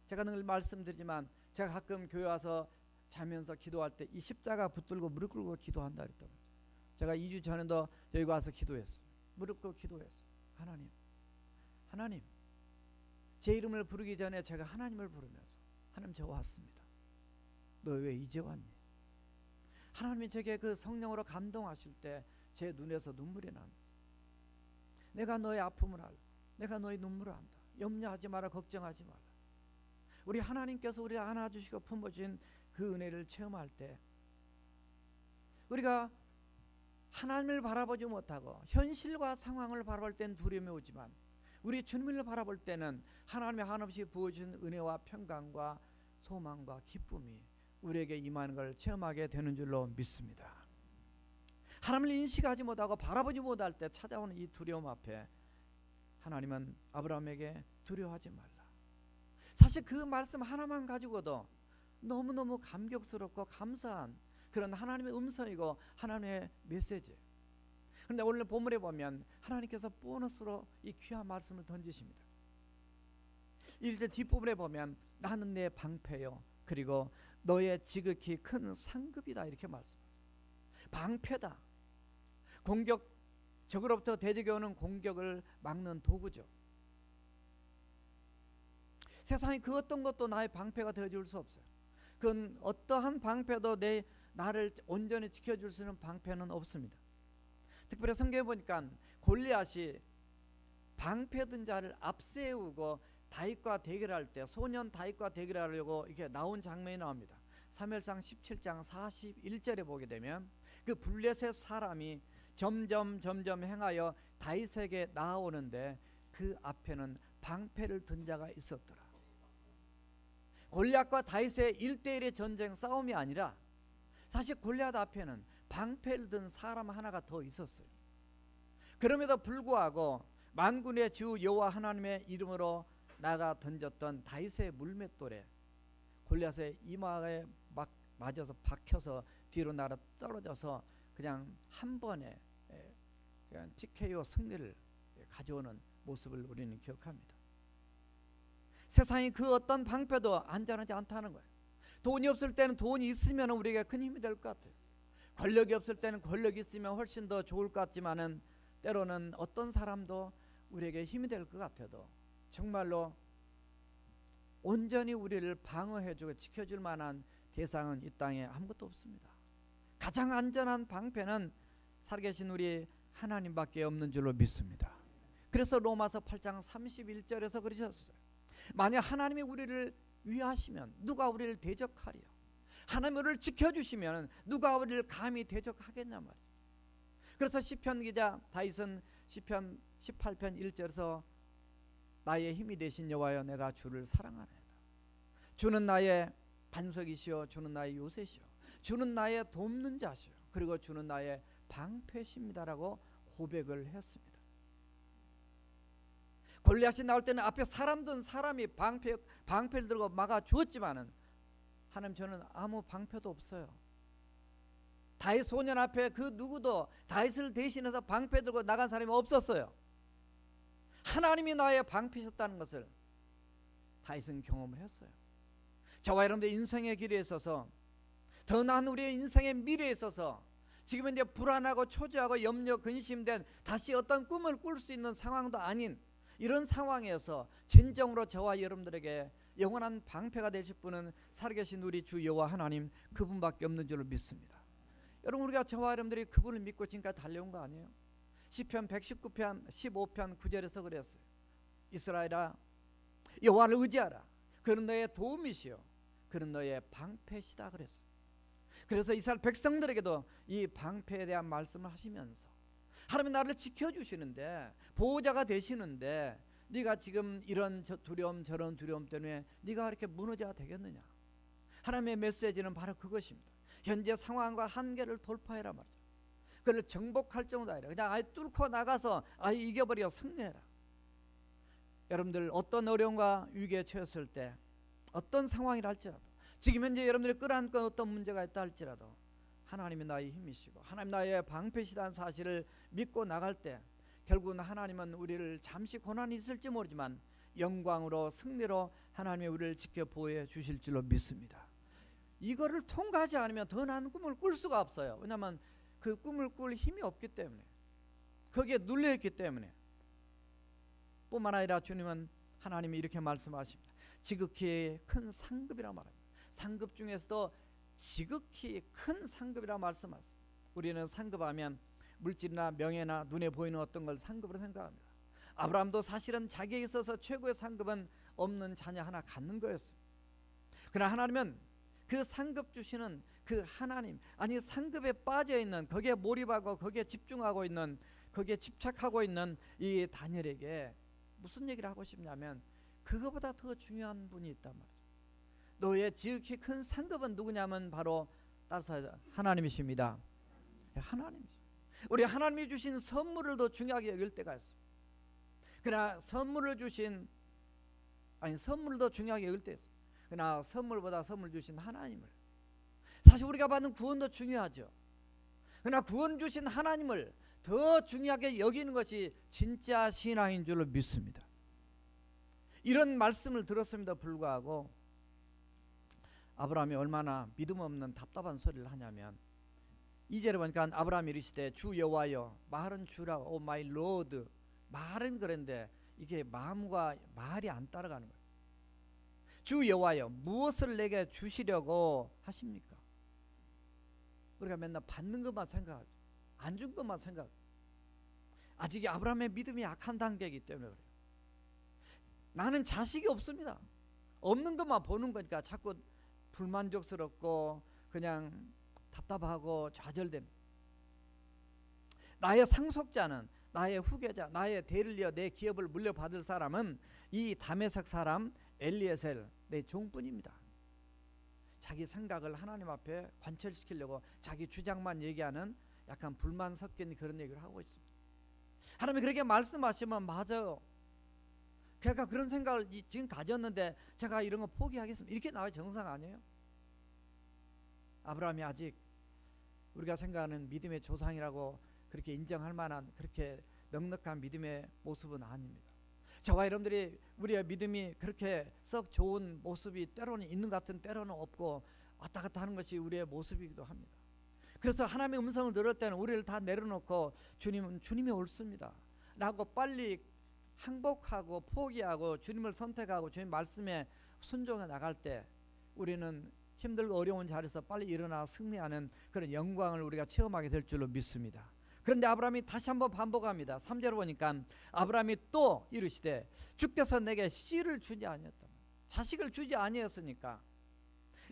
제가 늘 말씀드리지만 제가 가끔 교회 와서 자면서 기도할 때 이 십자가 붙들고 무릎 꿇고 기도한다 그랬다고. 제가 2주 전에도 여기 와서 기도했어요. 무릎 꿇고 기도했어요. 하나님, 제 이름을 부르기 전에 제가 하나님을 부르면서, 하나님 저 왔습니다, 너 왜 이제 왔니? 하나님이 제게 그 성령으로 감동하실 때 제 눈에서 눈물이 납니다. 내가 너의 아픔을 알고, 내가 너의 눈물을 안다. 염려하지 마라, 걱정하지 마라. 우리 하나님께서 우리를 안아주시고 품어주신 그 은혜를 체험할 때, 우리가 하나님을 바라보지 못하고 현실과 상황을 바라볼 때는 두려움이 오지만, 우리 주님을 바라볼 때는 하나님의 한없이 부어주신 은혜와 평강과 소망과 기쁨이 우리에게 임하는 걸 체험하게 되는 줄로 믿습니다. 하나님을 인식하지 못하고 바라보지 못할 때 찾아오는 이 두려움 앞에 하나님은 아브라함에게 두려워하지 말라. 사실 그 말씀 하나만 가지고도 너무너무 감격스럽고 감사한 그런 하나님의 음성이고 하나님의 메시지예요. 그런데 오늘 본문에 보면 하나님께서 보너스로 이 귀한 말씀을 던지십니다. 이제 뒷부분에 보면 나는 내 방패요, 그리고 너의 지극히 큰 상급이다, 이렇게 말씀하세요. 방패다. 공격, 적으로부터 대적해 오는 공격을 막는 도구죠. 세상에 그 어떤 것도 나의 방패가 되어줄 수 없어요. 그건 어떠한 방패도 나를 온전히 지켜줄 수 있는 방패는 없습니다. 특별히 성경에 보니까 골리앗이 방패 든 자를 앞세우고 다윗과 대결할 때, 소년 다윗과 대결하려고 이렇게 나온 장면이 나옵니다. 사무엘상 17장 41절에 보게 되면 그 블레셋 사람이 점점 행하여 다윗에게 나아오는데 그 앞에는 방패를 든 자가 있었더라. 골리앗과 다윗의 1대1의 전쟁 싸움이 아니라 사실 골리앗 앞에는 방패를 든 사람 하나가 더 있었어요. 그럼에도 불구하고 만군의 주 여호와 하나님의 이름으로 나가 던졌던 다윗의 물맷돌에 골리앗의 이마에 막 맞아서 박혀서 뒤로 날아 떨어져서 그냥 한 번에 그냥 TKO 승리를 가져오는 모습을 우리는 기억합니다. 세상이 그 어떤 방패도 안전하지 않다는 거예요. 돈이 없을 때는 돈이 있으면 우리에게 큰 힘이 될 것 같아요. 권력이 없을 때는 권력이 있으면 훨씬 더 좋을 것 같지만은 때로는 어떤 사람도 우리에게 힘이 될 것 같아도 정말로 온전히 우리를 방어해주고 지켜줄 만한 대상은 이 땅에 아무것도 없습니다. 가장 안전한 방패는 살아계신 우리 하나님밖에 없는 줄로 믿습니다. 그래서 로마서 8장 31절에서 그러셨어요. 만약 하나님이 우리를 위하시면 누가 우리를 대적하리요? 하나님이 우리를 지켜주시면 누가 우리를 감히 대적하겠냐 말이에요. 그래서 시편 기자 다윗은 시편 18편 1절에서 나의 힘이 되신 여호와여 내가 주를 사랑하나이다. 주는 나의 반석이시오, 주는 나의 요새시오. 주는 나의 돕는 자시요 그리고 주는 나의 방패십니다라고 고백을 했습니다. 골리앗이 나올 때는 앞에 사람든 사람이 방패를 들고 막아 주었지만은 하나님 저는 아무 방패도 없어요. 다윗 소년 앞에 그 누구도 다윗을 대신해서 방패 들고 나간 사람이 없었어요. 하나님이 나의 방패셨다는 것을 다윗은 경험을 했어요. 저와 여러분들 인생의 길에 있어서 더 나은 우리의 인생의 미래에 있어서 지금 이제 불안하고 초조하고 염려 근심된 다시 어떤 꿈을 꿀 수 있는 상황도 아닌 이런 상황에서 진정으로 저와 여러분들에게 영원한 방패가 되실 분은 살아계신 우리 주 여호와 하나님 그분밖에 없는 줄로 믿습니다. 여러분 우리가 저와 여러분들이 그분을 믿고 지금까지 달려온 거 아니에요? 시편 119편 15편 9절에서 그랬어요. 이스라엘아 여호와를 의지하라. 그는 너의 도움이시요 그는 너의 방패시다 그랬어요. 그래서 이스라엘 백성들에게도 이 방패에 대한 말씀을 하시면서 하나님 나를 지켜주시는데 보호자가 되시는데 네가 지금 이런 두려움 저런 두려움 때문에 네가 이렇게 무너져야 되겠느냐. 하나님의 메시지는 바로 그것입니다. 현재 상황과 한계를 돌파해라 말이죠. 그를 정복할 정도 아니라 그냥 아예 뚫고 나가서 아예 이겨버려 승리해라. 여러분들 어떤 어려움과 위기에 처했을 때 어떤 상황이라 할지라도 지금 현재 여러분들이 끌어안고 어떤 문제가 있다 할지라도 하나님이 나의 힘이시고 하나님 나의 방패시다는 사실을 믿고 나갈 때 결국은 하나님은 우리를 잠시 고난이 있을지 모르지만 영광으로 승리로 하나님이 우리를 지켜 보호해 주실 줄로 믿습니다. 이거를 통과하지 않으면 더 나은 꿈을 꿀 수가 없어요. 왜냐하면 그 꿈을 꿀 힘이 없기 때문에 거기에 눌려있기 때문에 뿐만 아니라 주님은 하나님이 이렇게 말씀하십니다. 지극히 큰 상급이라 말합니다. 상급 중에서도 지극히 큰 상급이라 말씀하세요. 우리는 상급하면 물질이나 명예나 눈에 보이는 어떤 걸 상급으로 생각합니다. 아브라함도 사실은 자기에 있어서 최고의 상급은 없는 자녀 하나 갖는 거였어요. 그러나 하나님은 그 상급 주시는 그 하나님, 아니 상급에 빠져 있는, 거기에 몰입하고 거기에 집중하고 있는, 거기에 집착하고 있는 이 다니엘에게 무슨 얘기를 하고 싶냐면 그거보다 더 중요한 분이 있단 말이죠. 너의 지극히 큰 상급은 누구냐면 바로 따라서 하나님이십니다. 하나님이십니다. 우리 하나님이 주신 선물을 더 중요하게 여길 때가 있어요. 그러나 선물을 주신 선물을 더 중요하게 여길 때 있어요. 그러나 선물보다 선물 주신 하나님을, 사실 우리가 받는 구원도 중요하죠. 그러나 구원 주신 하나님을 더 중요하게 여기는 것이 진짜 신앙인 줄로 믿습니다. 이런 말씀을 들었음에도 불구하고 아브라함이 얼마나 믿음 없는 답답한 소리를 하냐면 2절에 보니까 아브라함이 이르시되 주 여호와여 말은 주라 오 마이 로드, 말은 그런데 이게 마음과 말이 안 따라가는 거예요. 주 여호와여 무엇을 내게 주시려고 하십니까? 우리가 맨날 받는 것만 생각하죠. 안 준 것만 생각하죠. 아직 아브라함의 믿음이 약한 단계이기 때문에 그래요. 나는 자식이 없습니다. 없는 것만 보는 거니까 자꾸 불만족스럽고 그냥 답답하고 좌절됩니다. 나의 상속자는, 나의 후계자, 나의 대를 이어 내 기업을 물려받을 사람은 이 다메섹 사람 엘리에셀 내 종뿐입니다. 자기 생각을 하나님 앞에 관철시키려고 자기 주장만 얘기하는 약간 불만 섞인 그런 얘기를 하고 있습니다. 하나님이 그렇게 말씀하시면 맞아요. 제가 그런 생각을 지금 가졌는데 제가 이런 거 포기하겠습니다. 이렇게 나와야 정상 아니에요? 아브라함이 아직 우리가 생각하는 믿음의 조상이라고 그렇게 인정할 만한 그렇게 넉넉한 믿음의 모습은 아닙니다. 저와 여러분들이 우리의 믿음이 그렇게 썩 좋은 모습이 때로는 있는 것 같은 때로는 없고 왔다 갔다 하는 것이 우리의 모습이기도 합니다. 그래서 하나님의 음성을 들을 때는 우리를 다 내려놓고 주님은 주님이 옳습니다 라고 빨리 항복하고 포기하고 주님을 선택하고 주님 말씀에 순종해 나갈 때 우리는 힘들고 어려운 자리에서 빨리 일어나 승리하는 그런 영광을 우리가 체험하게 될 줄로 믿습니다. 그런데 아브라함이 다시 한번 반복합니다. 3절을 보니까 아브라함이 또 이르시되 주께서 내게 씨를 주지 아니었다. 자식을 주지 아니었으니까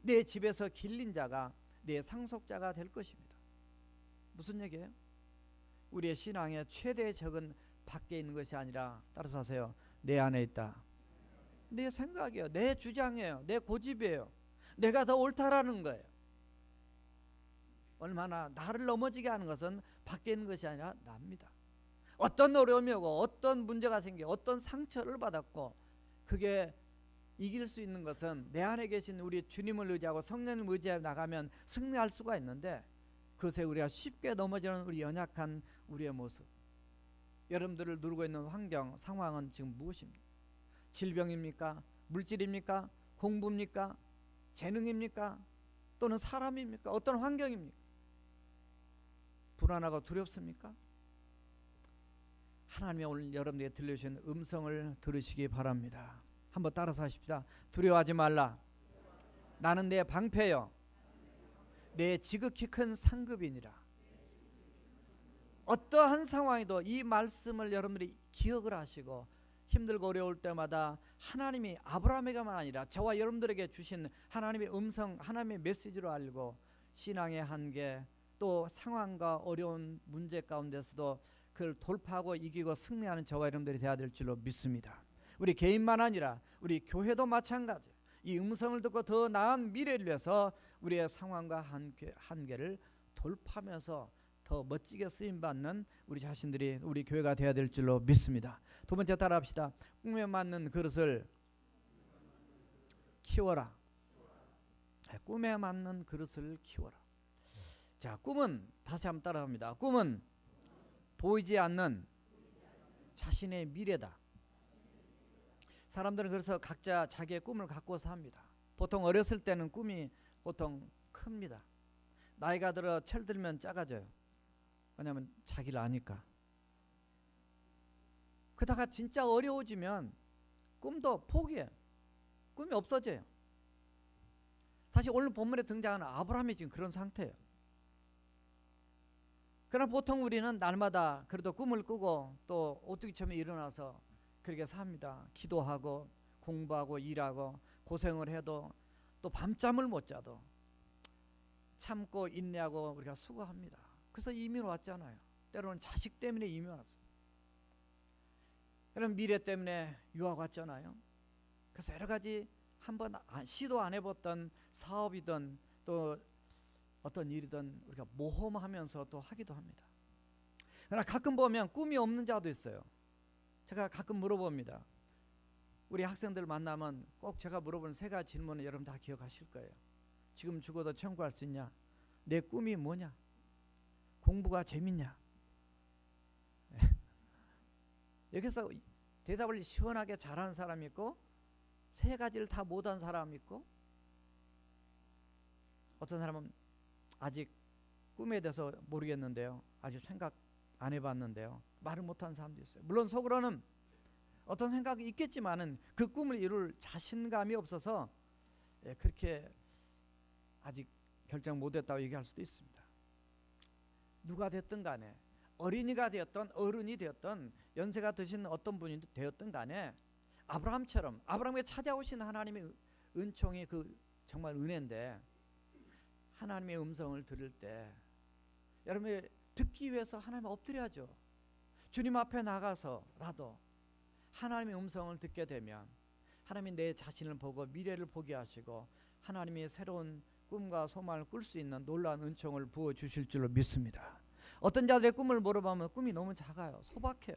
내 집에서 길린 자가 내 상속자가 될 것입니다. 무슨 얘기예요? 우리의 신앙의 최대의 적은 밖에 있는 것이 아니라, 따라서 하세요, 내 안에 있다. 내 생각이에요. 내 주장이에요. 내 고집이에요. 내가 더 옳다라는 거예요. 얼마나 나를 넘어지게 하는 것은 밖에 있는 것이 아니라 납니다. 어떤 어려움이 오고 어떤 문제가 생기고 어떤 상처를 받았고 그게 이길 수 있는 것은 내 안에 계신 우리 주님을 의지하고 성령을 의지해 나가면 승리할 수가 있는데 그것에 우리가 쉽게 넘어지는 우리 연약한 우리의 모습, 여러분들을 누르고 있는 환경, 상황은 지금 무엇입니까? 질병입니까? 물질입니까? 공부입니까? 재능입니까? 또는 사람입니까? 어떤 환경입니까? 불안하고 두렵습니까? 하나님이 오늘 여러분에게 들려주신 음성을 들으시기 바랍니다. 한번 따라서 하십시다. 두려워하지 말라. 나는 내 방패요 내 지극히 큰 상급이니라. 어떠한 상황에도 이 말씀을 여러분들이 기억을 하시고 힘들고 어려울 때마다 하나님이 아브라함에게만 아니라 저와 여러분들에게 주신 하나님의 음성, 하나님의 메시지로 알고 신앙의 한계, 또 상황과 어려운 문제 가운데서도 그걸 돌파하고 이기고 승리하는 저와 여러분들이 되어야 될 줄로 믿습니다. 우리 개인만 아니라 우리 교회도 마찬가지. 이 음성을 듣고 더 나은 미래를 위해서 우리의 상황과 한계를 돌파하면서 더 멋지게 쓰임받는 우리 자신들이 우리 교회가 되어야 될 줄로 믿습니다. 두 번째 따라합시다. 꿈에 맞는 그릇을 키워라. 꿈에 맞는 그릇을 키워라. 자, 꿈은 다시 한번 따라합니다. 꿈은 보이지 않는 자신의 미래다. 사람들은 그래서 각자 자기의 꿈을 갖고 삽니다. 보통 어렸을 때는 꿈이 보통 큽니다. 나이가 들어 철들면 작아져요. 왜냐하면 자기를 아니까. 그러다가 진짜 어려워지면 꿈도 포기해요. 꿈이 없어져요. 사실 오늘 본문에 등장하는 아브라함이 지금 그런 상태예요. 그러나 보통 우리는 날마다 그래도 꿈을 꾸고 또 오뚜기처럼 일어나서 그렇게 삽니다. 기도하고 공부하고 일하고 고생을 해도 또 밤잠을 못 자도 참고 인내하고 우리가 수고합니다. 그래서 이민 왔잖아요. 때로는 자식 때문에 이민 왔어요. 여러분 미래 때문에 유학 왔잖아요. 그래서 여러 가지 한번 시도 안 해봤던 사업이든 또 어떤 일이든 우리가 모험하면서 또 하기도 합니다. 그러나 가끔 보면 꿈이 없는 자도 있어요. 제가 가끔 물어봅니다. 우리 학생들 만나면 꼭 제가 물어보는 세 가지 질문을 여러분 다 기억하실 거예요. 지금 죽어도 천국 갈 수 있냐? 내 꿈이 뭐냐? 공부가 재밌냐? 여기서 대답을 시원하게 잘하는 사람이 있고 세 가지를 다 못한 사람이 있고 어떤 사람은 아직 꿈에 대해서 모르겠는데요. 아직 생각 안 해봤는데요. 말을 못하는 사람도 있어요. 물론 속으로는 어떤 생각이 있겠지만은 그 꿈을 이룰 자신감이 없어서 그렇게 아직 결정 못했다고 얘기할 수도 있습니다. 누가 됐든 간에 어린이가 되었던 어른이 되었던 연세가 드신 어떤 분이 되었든 간에 아브라함처럼 아브라함에게 찾아오신 하나님의 은총이 그 정말 은혜인데 하나님의 음성을 들을 때 여러분이 듣기 위해서 하나님 엎드려야죠. 주님 앞에 나가서라도 하나님의 음성을 듣게 되면 하나님이 내 자신을 보고 미래를 보게 하시고 하나님이 새로운 꿈과 소망을 꿀 수 있는 놀라운 은총을 부어주실 줄로 믿습니다. 어떤 자들의 꿈을 물어보면 꿈이 너무 작아요. 소박해요.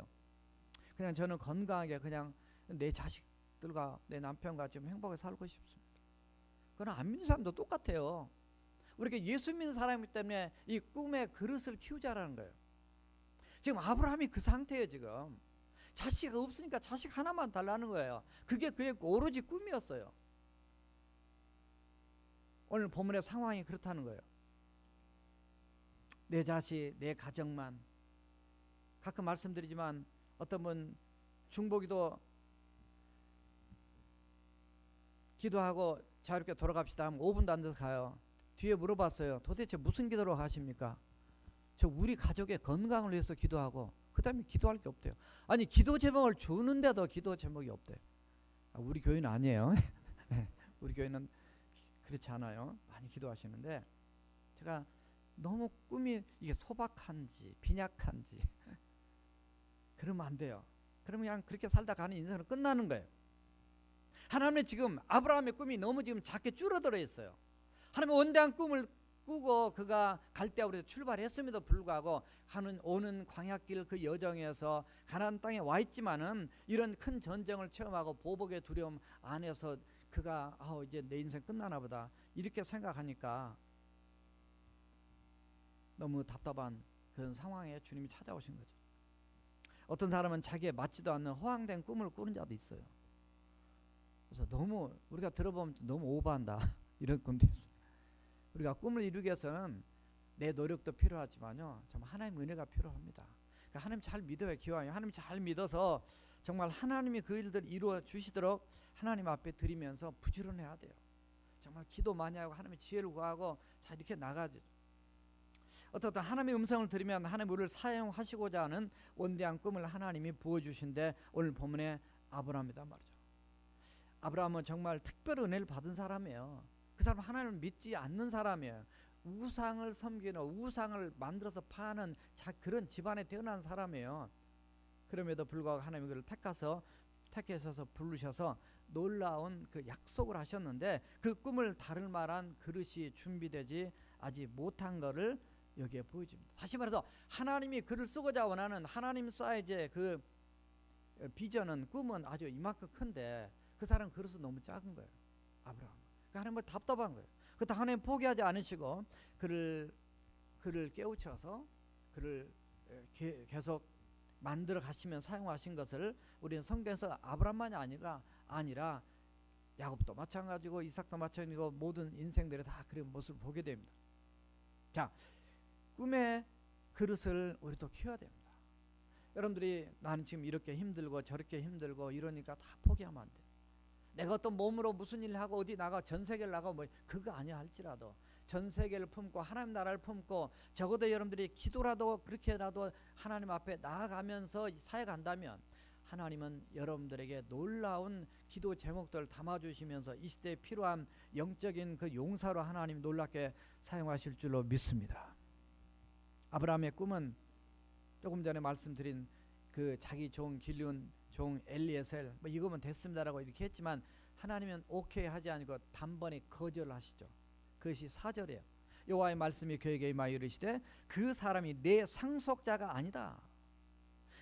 그냥 저는 건강하게 그냥 내 자식들과 내 남편과 좀 행복하게 살고 싶습니다. 그건 안 믿는 사람도 똑같아요. 우리가 예수 믿는 사람이기 때문에 이 꿈의 그릇을 키우자라는 거예요. 지금 아브라함이 그 상태예요. 지금 자식이 없으니까 자식 하나만 달라는 거예요. 그게 그의 오로지 꿈이었어요. 오늘 본문의 상황이 그렇다는 거예요. 내 자식, 내 가정만. 가끔 말씀드리지만 어떤 분 중보기도 기도하고 자유롭게 돌아갑시다 하면 5분도 안 돼서 가요. 뒤에 물어봤어요. 도대체 무슨 기도로 가십니까? 저 우리 가족의 건강을 위해서 기도하고 그 다음에 기도할 게 없대요. 아니 기도 제목을 주는데도 기도 제목이 없대요. 우리 교회는 아니에요. 우리 교회는 그렇지 않아요. 많이 기도하시는데 제가 너무 꿈이 이게 소박한지 빈약한지 그러면 안 돼요. 그러면 그냥 그렇게 살다 가는 인생은 끝나는 거예요. 하나님은 지금 아브라함의 꿈이 너무 지금 작게 줄어들어 있어요. 하나님은 원대한 꿈을 꾸고 그가 갈대아우르에서 출발했음에도 불구하고 오는 광야길 그 여정에서 가나안 땅에 와 있지만은 이런 큰 전쟁을 체험하고 보복의 두려움 안에서 그가 이제 내 인생 끝나나 보다 이렇게 생각하니까 너무 답답한 그런 상황에 주님이 찾아오신 거죠. 어떤 사람은 자기에 맞지도 않는 허황된 꿈을 꾸는 자도 있어요. 그래서 너무 우리가 들어보면 너무 오버한다 이런 꿈도 있어요. 우리가 꿈을 이루기 위해서는 내 노력도 필요하지만요, 정말 하나님의 은혜가 필요합니다. 그러니까 하나님 잘 믿어야 기왕이에요. 하나님 잘 믿어서 정말 하나님이 그 일들을 이루어 주시도록 하나님 앞에 드리면서 부지런해야 돼요. 정말 기도 많이 하고 하나님의 지혜를 구하고 잘 이렇게 나가죠. 어떻든 하나님의 음성을 들으면 하나님 우리를 사용하시고자 하는 원대한 꿈을 하나님이 부어주신데 오늘 본문에 아브라함이다 말이죠. 아브라함은 정말 특별 은혜를 받은 사람이에요. 그 사람은 하나님을 믿지 않는 사람이에요. 우상을 섬기는, 우상을 만들어서 파는 그런 집안에 태어난 사람이에요. 그럼에도 불구하고 하나님이 그를 택하셔서 부르셔서 놀라운 그 약속을 하셨는데 그 꿈을 다룰 만한 그릇이 준비되지 아직 못한 것을 여기에 보여줍니다. 다시 말해서 하나님이 그를 쓰고자 원하는 하나님 사이즈의 그 비전은, 꿈은 아주 이만큼 큰데 그 사람 그릇은 너무 작은 거예요. 아브라함. 그러니까 하나님은 답답한 거예요. 그때 하나님 포기하지 않으시고 그를 깨우쳐서 그를 계속 만들어 가시면 사용하신 것을 우리는 성경에서 아브라함만이 아니라 야곱도 마찬가지고 이삭도 마찬가지고 모든 인생들이 다 그런 모습을 보게 됩니다. 자, 꿈의 그릇을 우리도 키워야 됩니다. 여러분들이 나는 지금 이렇게 힘들고 저렇게 힘들고 이러니까 다 포기하면 안 돼. 내가 어떤 몸으로 무슨 일을 하고 어디 나가 전 세계를 나가고 뭐 그거 아니야 할지라도 전 세계를 품고 하나님 나라를 품고 적어도 여러분들이 기도라도 그렇게라도 하나님 앞에 나아가면서 사역한다면 하나님은 여러분들에게 놀라운 기도 제목들을 담아주시면서 이 시대에 필요한 영적인 그 용사로 하나님이 놀랍게 사용하실 줄로 믿습니다. 아브라함의 꿈은 조금 전에 말씀드린 그 자기 종 길리온 종 엘리에셀 뭐 이거면 됐습니다라고 이렇게 했지만 하나님은 오케이 하지 않고 단번에 거절하시죠. 그것이 4절이에요. 여호와의 말씀이 그에게 임하여 이르시되 그 사람이 내 상속자가 아니다.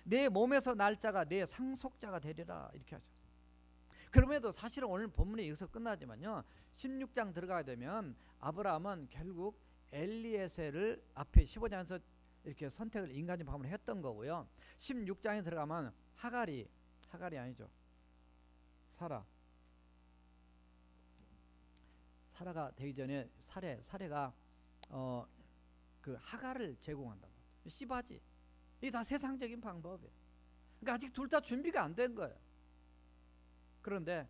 내 몸에서 날 자가 내 상속자가 되리라 이렇게 하셨어요. 그럼에도 사실은 오늘 본문이 여기서 끝나지만요, 16장 들어가게 되면 아브라함은 결국 엘리에셀을 앞에 15장에서 이렇게 선택을 인간적인 방법으로 했던 거고요. 16장에 들어가면 하갈이 아니죠. 사라가 되기 전에 사례가 그 하갈을 제공한다. 씨바지. 이게 다 세상적인 방법이에요. 그러니까 아직 둘 다 준비가 안 된 거예요. 그런데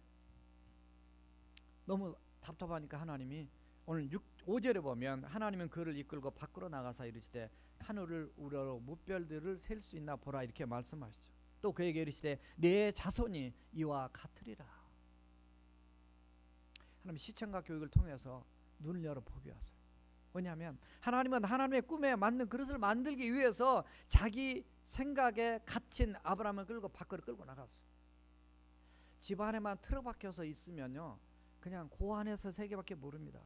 너무 답답하니까 하나님이 오늘 5절에 보면 하나님은 그를 이끌고 밖으로 나가사 이르시되 하늘을 우러러 무별들을 셀 수 있나 보라 이렇게 말씀하시죠. 또 그에게 이르시되 내 자손이 이와 같으리라. 하나님 시청각 교육을 통해서 눈을 열어 보게 하세요. 왜냐하면 하나님은 하나님의 꿈에 맞는 그릇을 만들기 위해서 자기 생각에 갇힌 아브라함을 끌고 밖으로 끌고 나갔어요. 집 안에만 틀어박혀서 있으면요 그냥 그 안에서 세계밖에 모릅니다.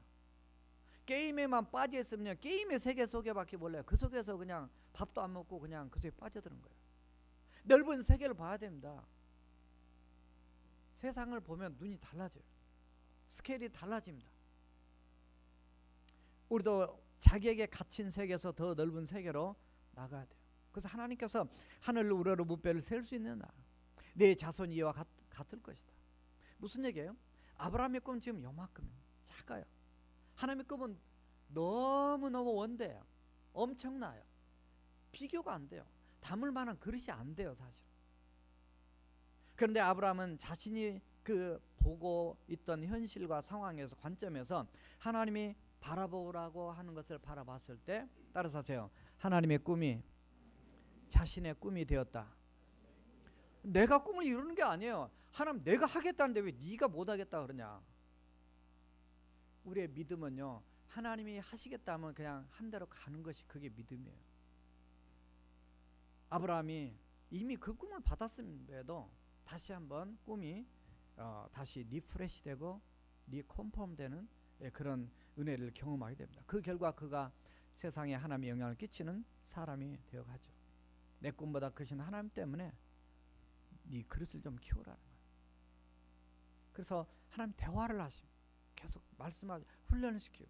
게임에만 빠져 있으면 게임의 세계 속에밖에 몰라요. 그 속에서 그냥 밥도 안 먹고 그냥 그 속에 빠져드는 거예요. 넓은 세계를 봐야 됩니다. 세상을 보면 눈이 달라져요. 스케일이 달라집니다. 우리도 자기에게 갇힌 세계에서 더 넓은 세계로 나가야 돼요. 그래서 하나님께서 하늘을 우러러 무별을 셀 수 있느냐, 내 자손이 이와 같을 것이다. 무슨 얘기예요? 아브라함의 꿈은 지금 요만큼이에요. 작아요. 하나님의 꿈은 너무너무 원대해요. 엄청나요. 비교가 안 돼요. 담을 만한 그릇이 안 돼요 사실. 그런데 아브라함은 자신이 그 보고 있던 현실과 상황에서 관점에서 하나님이 바라보라고 하는 것을 바라봤을 때 따라서 하세요. 하나님의 꿈이 자신의 꿈이 되었다. 내가 꿈을 이루는 게 아니에요. 하나님 내가 하겠다는데 왜 네가 못하겠다 그러냐. 우리의 믿음은요 하나님이 하시겠다 하면 그냥 한 대로 가는 것이 그게 믿음이에요. 아브라함이 이미 그 꿈을 받았음에도 다시 한번 꿈이 다시 리프레시되고 리컨펌되는 그런 은혜를 경험하게 됩니다. 그 결과 그가 세상에 하나님의 영향을 끼치는 사람이 되어가죠. 내 꿈보다 크신 하나님 때문에 네 그릇을 좀 키우라는 거예요. 그래서 하나님 대화를 하십니다. 계속 말씀하고 훈련을 시키고,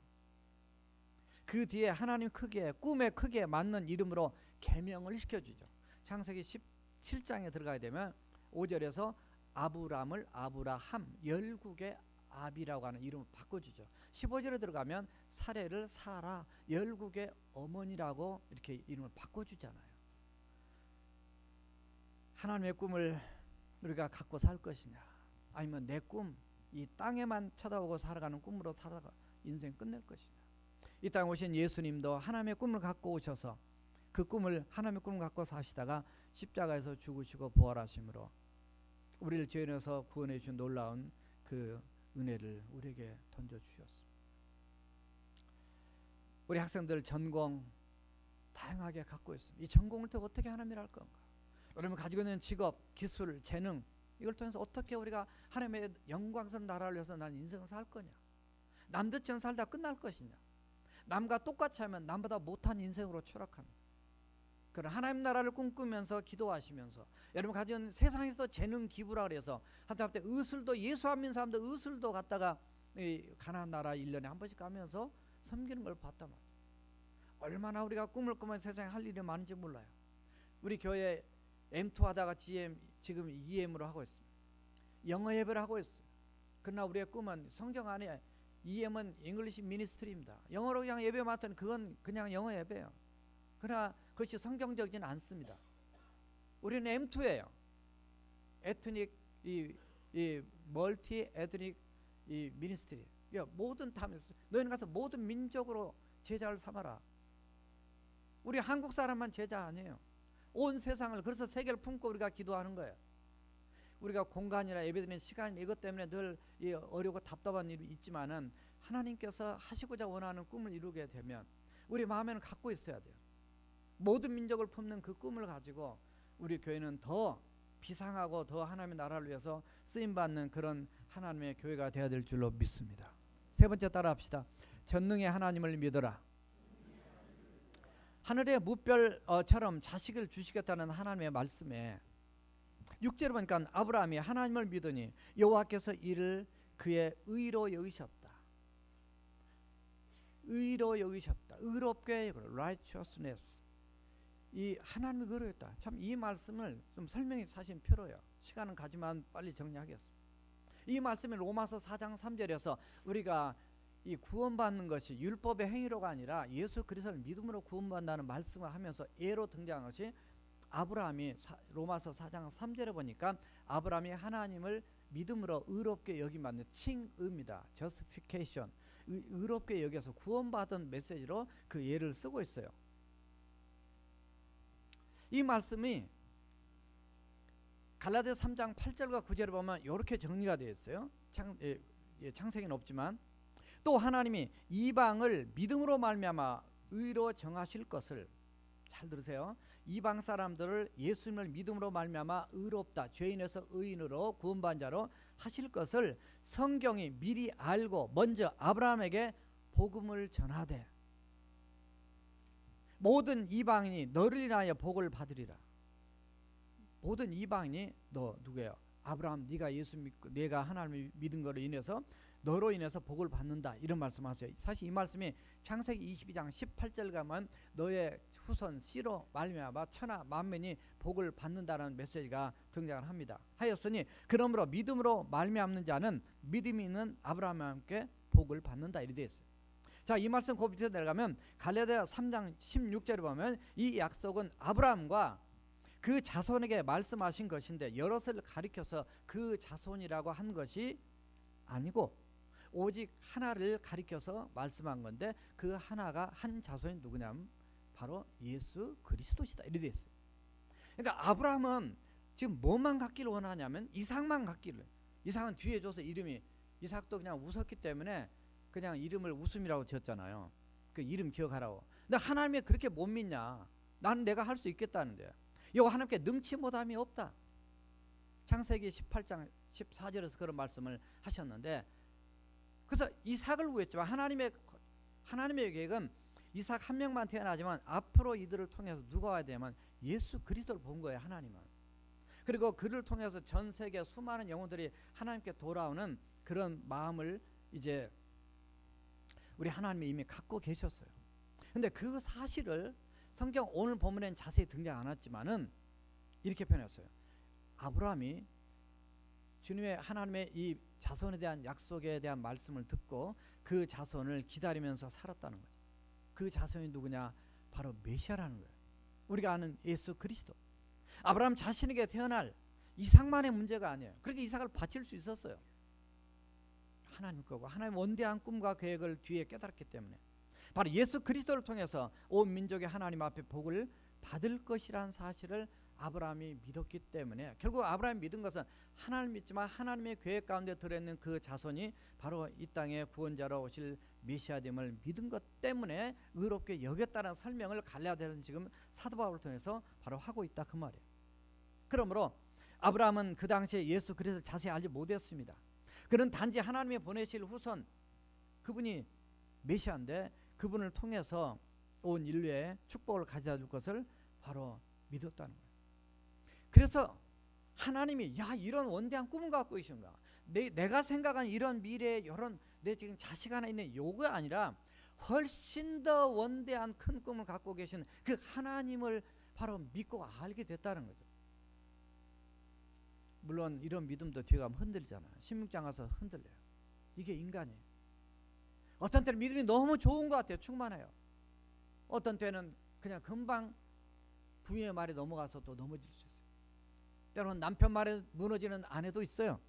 그 뒤에 하나님 크기에, 꿈의 크기에 맞는 이름으로 계명을 시켜주죠. 창세기 17장에 들어가게 되면 5절에서 아브람을 아브라함, 열국의 아비라고 하는 이름을 바꿔주죠. 15절에 들어가면 사레를 사라, 열국의 어머니라고 이렇게 이름을 바꿔주잖아요. 하나님의 꿈을 우리가 갖고 살 것이냐, 아니면 내 꿈, 이 땅에만 쳐다보고 살아가는 꿈으로 살아가 인생 끝낼 것이냐. 이 땅에 오신 예수님도 하나님의 꿈을 갖고 오셔서 그 꿈을, 하나님의 꿈을 갖고 사시다가 십자가에서 죽으시고 부활하심으로 우리를 죄인에서 구원해 주신 놀라운 그 은혜를 우리에게 던져주셨습니다. 우리 학생들 전공 다양하게 갖고 있습니다. 이 전공을 또 어떻게 하나님을 할 건가? 여러분 가지고 있는 직업, 기술, 재능, 이걸 통해서 어떻게 우리가 하나님의 영광스러운 나라를 위해서 난 인생을 살 거냐? 남들처럼 살다 끝날 것이냐? 남과 똑같이 하면 남보다 못한 인생으로 추락합니다. 그런 하나님 나라를 꿈꾸면서 기도하시면서, 여러분 가지고 있는 세상에서 재능 기부라 그래서 한때 의술도, 예수 안 믿는 사람들 의술도 갔다가 가나안 나라 1년에 한 번씩 가면서 섬기는 걸 봤단 말이에요. 얼마나 우리가 꿈을 꾸면 세상에 할 일이 많은지 몰라요. 우리 교회 M2 하다가 GM, 지금 EM으로 하고 있습니다. 영어 예배를 하고 있어요. 그러나 우리의 꿈은 성경 안에 EM은 잉글리시 미니스트리입니다. 영어로 그냥 예배 맡은 그건 그냥 영어 예배예요. 그러나 그것이 성경적이진 않습니다. 우리는 M2예요. 에트닉, 이 멀티 에트닉 이 미니스트리. 모든 다 너희는 가서 모든 민족으로 제자를 삼아라. 우리 한국 사람만 제자 아니에요. 온 세상을, 그래서 세계를 품고 우리가 기도하는 거예요. 우리가 공간이나 예배드리는 시간, 이것 때문에 늘 어려고 답답한 일이 있지만은 하나님께서 하시고자 원하는 꿈을 이루게 되면 우리 마음에는 갖고 있어야 돼요. 모든 민족을 품는 그 꿈을 가지고 우리 교회는 더 비상하고 더 하나님의 나라를 위해서 쓰임받는 그런 하나님의 교회가 되어야 될 줄로 믿습니다. 세 번째 따라합시다. 전능의 하나님을 믿어라. 하늘의 무별처럼 자식을 주시겠다는 하나님의 말씀에 6절에 보니까 아브라함이 하나님을 믿으니 여호와께서 이를 그의 의로 여기셨다. 의로 여기셨다. 의롭게, righteousness. 이 하나님이 의로했다. 참 이 말씀을 좀 설명이 사실 필요해요. 시간은 가지만 빨리 정리하겠습니다. 이 말씀이 로마서 4장 3절에서 우리가 이 구원받는 것이 율법의 행위로가 아니라 예수 그리스도를 믿음으로 구원받는다는 말씀을 하면서 예로 등장한 것이 아브라함이 로마서 4장 3절에 보니까 아브라함이 하나님을 믿음으로 의롭게 여김받는 칭의입니다. justification. 의롭게 여겨서 구원받은 메시지로 그 예를 쓰고 있어요. 이 말씀이 갈라디아 3장 8절과 9절에 보면 이렇게 정리가 되어 있어요. 창세기는 없지만 또 하나님이 이방을 믿음으로 말미암아 의로 정하실 것을, 잘 들으세요. 이방 사람들을 예수님을 믿음으로 말미암아 의롭다, 죄인에서 의인으로 구원받은 자로 하실 것을 성경이 미리 알고 먼저 아브라함에게 복음을 전하되 모든 이방인이 너를 인하여 복을 받으리라. 모든 이방인이, 너 누구예요? 아브라함, 네가 예수 믿고 내가 하나님을 믿은 거로 인해서 너로 인해서 복을 받는다, 이런 말씀하세요. 사실 이 말씀이 창세기 22장 18절 가면 너의 후손 씨로 말미암아 천하 만민이 복을 받는다라는 메시지가 등장을 합니다. 하였으니 그러므로 믿음으로 말미암는 자는 믿음이 있는 아브라함과 함께 복을 받는다, 이렇게 되어 있어요. 자, 이 말씀 그 밑에 내려가면 갈라디아 3장 16절에 보면 이 약속은 아브라함과 그 자손에게 말씀하신 것인데 여럿을 가리켜서 그 자손이라고 한 것이 아니고 오직 하나를 가리켜서 말씀한 건데 그 하나가 한 자손이 누구냐면 바로 예수 그리스도시다, 이렇게 돼 있어요. 그러니까 아브라함은 지금 뭐만 갖기를 원하냐면 이삭만 갖기를. 이삭은 뒤에 줘서 이름이, 이삭도 그냥 웃었기 때문에 그냥 이름을 웃음이라고 지었잖아요. 그 이름 기억하라고. 근데 하나님이 그렇게 못 믿냐? 나는 내가 할 수 있겠다는데. 이거 하나님께 능치 못함이 없다. 창세기 18장 14절에서 그런 말씀을 하셨는데 그래서 이삭을 구했지만 하나님의 계획은 이삭 한 명만 태어나지만 앞으로 이들을 통해서 누가 와야 되냐면 예수 그리스도를 본 거예요. 하나님은. 그리고 그를 통해서 전 세계 수많은 영혼들이 하나님께 돌아오는 그런 마음을 이제 우리 하나님이 이미 갖고 계셨어요. 근데 그 사실을 성경 오늘 본문에는 자세히 등장 안 했지만은 이렇게 표현했어요. 아브라함이 주님의 하나님의 이 자손에 대한 약속에 대한 말씀을 듣고 그 자손을 기다리면서 살았다는 거죠. 그 자손이 누구냐? 바로 메시아라는 거예요. 우리가 아는 예수 그리스도. 아브라함 자신에게 태어날 이삭만의 문제가 아니에요. 그렇게 이삭을 바칠 수 있었어요. 하나님 거고 하나님 원대한 꿈과 계획을 뒤에 깨달았기 때문에 바로 예수 그리스도를 통해서 온 민족이 하나님 앞에 복을 받을 것이라는 사실을 아브라함이 믿었기 때문에 결국 아브라함이 믿은 것은 하나님을 믿지만 하나님의 계획 가운데 들어있는 그 자손이 바로 이 땅에 구원자로 오실 메시아됨을 믿은 것 때문에 의롭게 여겼다는 설명을 갈라디아서는 지금 사도 바울을 통해서 바로 하고 있다 그 말이에요. 그러므로 아브라함은 그 당시에 예수 그리스도를 자세히 알지 못했습니다. 그는 단지 하나님이 보내실 후손 그분이 메시아인데 그분을 통해서 온 인류에 축복을 가져다 줄 것을 바로 믿었다는 거예요. 그래서 하나님이 야 이런 원대한 꿈을 갖고 계신가? 내가 생각한 이런 미래에 이런 내 지금 자식 하나 있는 요가 아니라 훨씬 더 원대한 큰 꿈을 갖고 계신 그 하나님을 바로 믿고 알게 됐다는 거죠. 물론 이런 믿음도 뒤에 가면 흔들리잖아요. 16장 가서 흔들려요. 이게 인간이에요. 어떤 때는 믿음이 너무 좋은 것 같아요. 충만해요. 어떤 때는 그냥 금방 부인의 말에 넘어가서 또 넘어질 수 있어요. 때로는 남편 말에 무너지는 아내도 있어요.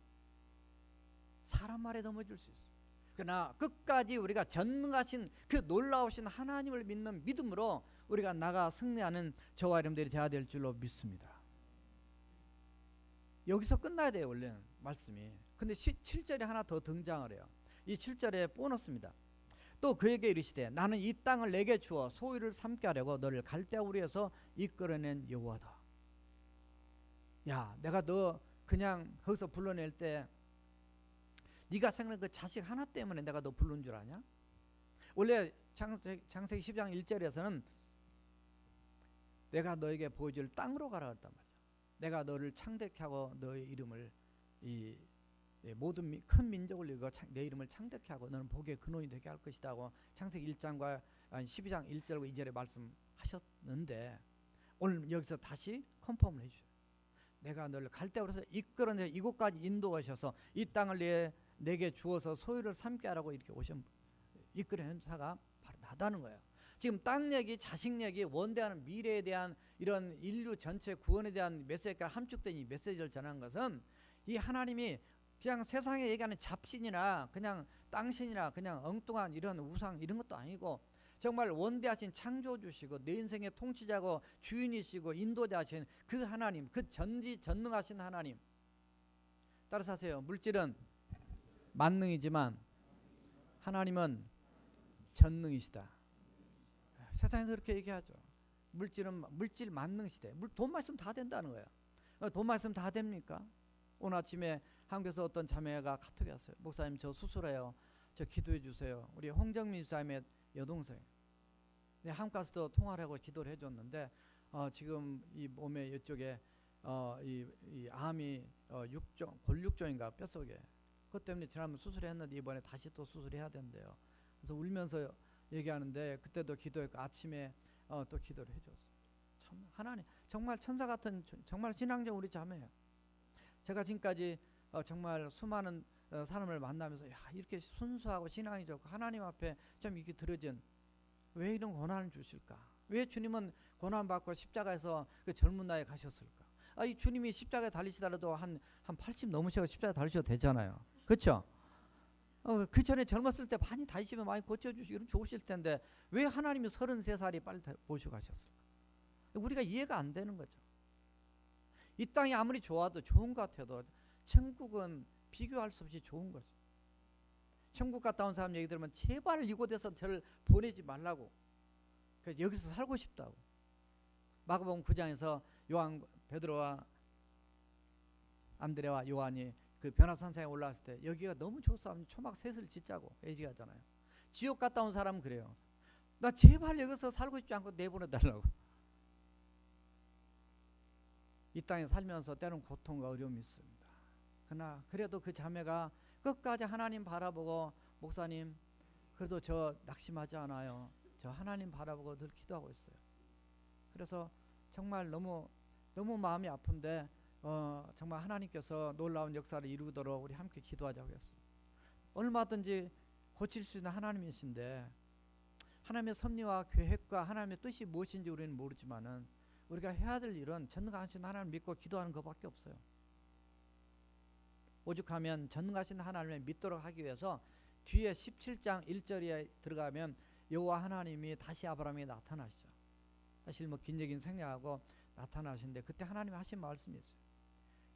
사람 말에 넘어질 수 있어요. 그러나 끝까지 우리가 전능하신 그 놀라우신 하나님을 믿는 믿음으로 우리가 나가 승리하는 저와 여러분들이 되어야 될 줄로 믿습니다. 여기서 끝나야 돼요. 원래는 말씀이. 근데 7절에 하나 더 등장을 해요. 이 7절에 보너스입니다. 또 그에게 이르시되 나는 이 땅을 내게 주어 소유를 삼게 하려고 너를 갈대아 우리에서 이끌어낸 여호와다. 야 내가 너 그냥 거기서 불러낼 때 네가 생각한 그 자식 하나 때문에 내가 너 부른 줄 아냐? 원래 창세기 10장 1절에서는 내가 너에게 보여줄 땅으로 가라 했단 말이야. 내가 너를 창대케 하고 너의 이름을 이 모든 큰 민족을 이루고 내 이름을 창대케 하고 너는 복의 근원이 되게 할 것이다 하고 창세기 1장과 12장 1절과 2절에 말씀하셨는데 오늘 여기서 다시 컨펌을 해주셔요. 내가 너를 갈대아로서 이끌어내 이곳까지 인도하셔서 이 땅을 내게 주어서 소유를 삼게 하라고 이렇게 오신 이끌어낸 사가 바로 나다는 거예요. 지금 땅 얘기, 자식 얘기, 원대한 미래에 대한 이런 인류 전체 구원에 대한 메시지가 함축된 이 메시지를 전한 것은 이 하나님이 그냥 세상에 얘기하는 잡신이나 그냥 땅신이나 그냥 엉뚱한 이런 우상 이런 것도 아니고 정말 원대하신 창조주시고 내 인생의 통치자고 주인이시고 인도자신 그 하나님, 그 전능하신 하나님. 따라서 하세요. 물질은 만능이지만 하나님은 전능이시다. 세상에 그렇게 얘기하죠. 물질은 물질 만능 시대. 돈만 있으면 다 된다는 거예요. 돈만 있으면 다 됩니까? 오늘 아침에 한국에서 어떤 자매가 카톡이 왔어요. 목사님 저 수술해요. 저 기도해 주세요. 우리 홍정민 집사님의 여동생. 네, 한국 가서도 통화를 하고 기도를 해줬는데 지금 이 몸에 이쪽에 이 암이 골육종인가 뼛속에 그것 때문에 지난번 수술했는데 이번에 다시 또 수술해야 된대요. 그래서 울면서 얘기하는데 그때도 기도했고 아침에 또 기도를 해줬어요. 참 하나님 정말 천사 같은 정말 신앙적 우리 자매예요. 제가 지금까지 정말 수많은 사람을 만나면서 야 이렇게 순수하고 신앙이 좋고 하나님 앞에 참 이렇게 들어진 왜 이런 고난을 주실까? 왜 주님은 고난 받고 십자가에서 그 젊은 나이에 가셨을까? 이 주님이 십자가에 달리시더라도 한 80 넘으셔서 십자가에 달리셔도 되잖아요. 그렇죠? 그 전에 젊었을 때 많이 다니시면 많이 고쳐주시고 이런 좋으실 텐데 왜 하나님이 33살이 빨리 모시고 가셨을까? 우리가 이해가 안 되는 거죠. 이 땅이 아무리 좋아도 좋은 것 같아도 천국은 비교할 수 없이 좋은 거죠. 천국 갔다 온 사람 얘기 들으면 제발 이곳에서 저를 보내지 말라고. 여기서 살고 싶다고. 마가복음 9장에서 베드로와 안드레와 요한이 그 변화산상에 올라왔을 때 여기가 너무 좋소 하면 초막 셋을 짓자고 얘기하잖아요. 지옥 갔다 온 사람은 그래요. 나 제발 여기서 살고 싶지 않고 내보내달라고. 이 땅에 살면서 때로는 고통과 어려움이 있습니다. 그러나 그래도 그 자매가 끝까지 하나님 바라보고, 목사님 그래도 저 낙심하지 않아요. 저 하나님 바라보고 늘 기도하고 있어요. 그래서 정말 너무 마음이 아픈데 정말 하나님께서 놀라운 역사를 이루도록 우리 함께 기도하자고 했어요. 얼마든지 고칠 수 있는 하나님이신데 하나님의 섭리와 계획과 하나님의 뜻이 무엇인지 우리는 모르지만은 우리가 해야 될 일은 전능하신 하나님을 믿고 기도하는 것밖에 없어요. 오죽하면 전능하신 하나님을 믿도록 하기 위해서 뒤에 17장 1절에 들어가면 여호와 하나님이 다시 아브라함에게 나타나시죠. 사실 뭐 긴 얘기는 생략하고 나타나시는데 그때 하나님이 하신 말씀이 있어요.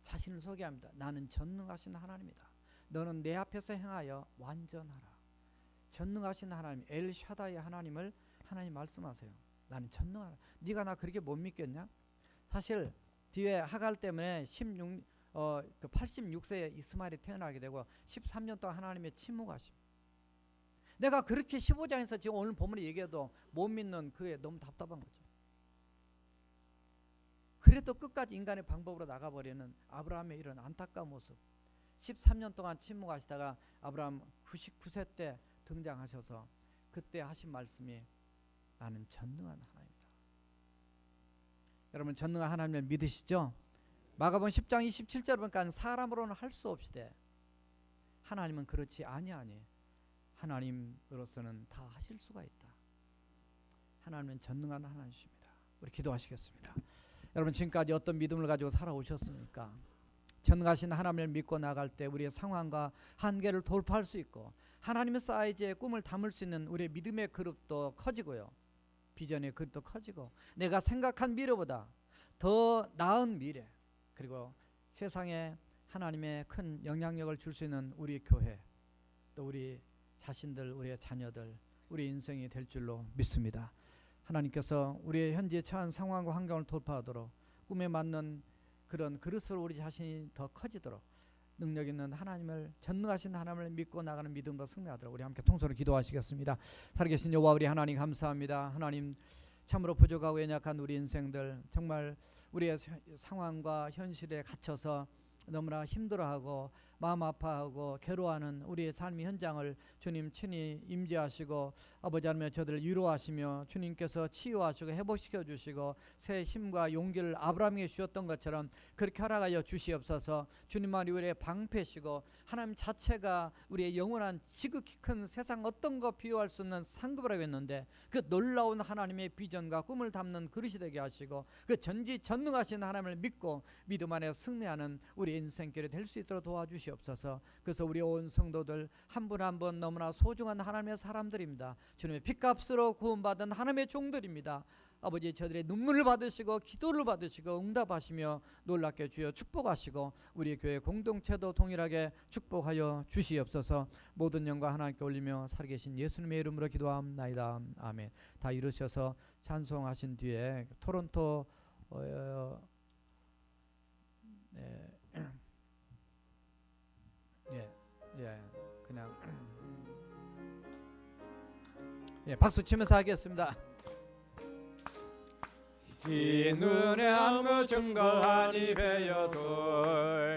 자신을 소개합니다. 나는 전능하신 하나님이다. 너는 내 앞에서 행하여 완전하라. 전능하신 하나님 엘샤다이 하나님을 하나님 말씀하세요. 나는 전능하라. 네가 나 그렇게 못 믿겠냐? 사실 뒤에 하갈 때문에 86세에 이스마엘이 태어나게 되고 13년 동안 하나님의 침묵하심. 내가 그렇게 15장에서 지금 오늘 본문에 얘기해도 못 믿는 그게 너무 답답한 거죠. 그래도 끝까지 인간의 방법으로 나가버리는 아브라함의 이런 안타까운 모습. 13년 동안 침묵하시다가 아브라함 99세 때 등장하셔서 그때 하신 말씀이 나는 전능한 하나님이다. 여러분 전능한 하나님을 믿으시죠? 마가복음 10장 27절 보니까 사람으로는 할 수 없이되 하나님은 그렇지 아니하니 하나님으로서는 다 하실 수가 있다. 하나님은 전능한 하나님이십니다. 우리 기도하시겠습니다. 여러분 지금까지 어떤 믿음을 가지고 살아오셨습니까? 전능하신 하나님을 믿고 나갈 때 우리의 상황과 한계를 돌파할 수 있고 하나님의 사이즈의 꿈을 담을 수 있는 우리의 믿음의 그릇도 커지고요. 비전의 그릇도 커지고 내가 생각한 미래보다 더 나은 미래, 그리고 세상에 하나님의 큰 영향력을 줄 수 있는 우리 교회, 또 우리 자신들, 우리의 자녀들, 우리 인생이 될 줄로 믿습니다. 하나님께서 우리의 현재 처한 상황과 환경을 돌파하도록 꿈에 맞는 그런 그릇으로 우리 자신이 더 커지도록 능력 있는 하나님을, 전능하신 하나님을 믿고 나가는 믿음으로 승리하도록 우리 함께 통성으로 기도하시겠습니다. 살아계신 여호와 우리 하나님 감사합니다. 하나님 참으로 부족하고 연약한 우리 인생들, 정말 우리의 상황과 현실에 갇혀서 너무나 힘들어하고 마음 아파하고 괴로워하는 우리의 삶의 현장을 주님 친히 임재하시고 아버지 하나님 저들을 위로하시며 주님께서 치유하시고 회복시켜 주시고 새 힘과 용기를 아브라함에게 주셨던 것처럼 그렇게 허락하여 주시옵소서. 주님만이 우리의 방패시고 하나님 자체가 우리의 영원한 지극히 큰 세상 어떤 것 비교할 수 없는 상급이라고 했는데 그 놀라운 하나님의 비전과 꿈을 담는 그릇이 되게 하시고 그 전지전능하신 하나님을 믿고 믿음 안에 승리하는 우리 인생길이 될 수 있도록 도와주시옵소서. 그래서 우리 온 성도들 한 분 한 분 너무나 소중한 하나님의 사람들입니다. 주님의 핏값으로 구원받은 하나님의 종들입니다. 아버지 저들의 눈물을 받으시고 기도를 받으시고 응답하시며 놀랍게 주여 축복하시고 우리 교회 공동체도 동일하게 축복하여 주시옵소서. 모든 영광 하나님께 올리며 살아계신 예수님의 이름으로 기도합나이다. 아멘. 다 이루셔서 찬송하신 뒤에 토론토 그냥 박수 치면서 하겠습니다. 이 눈에 아무 증거하니 베어도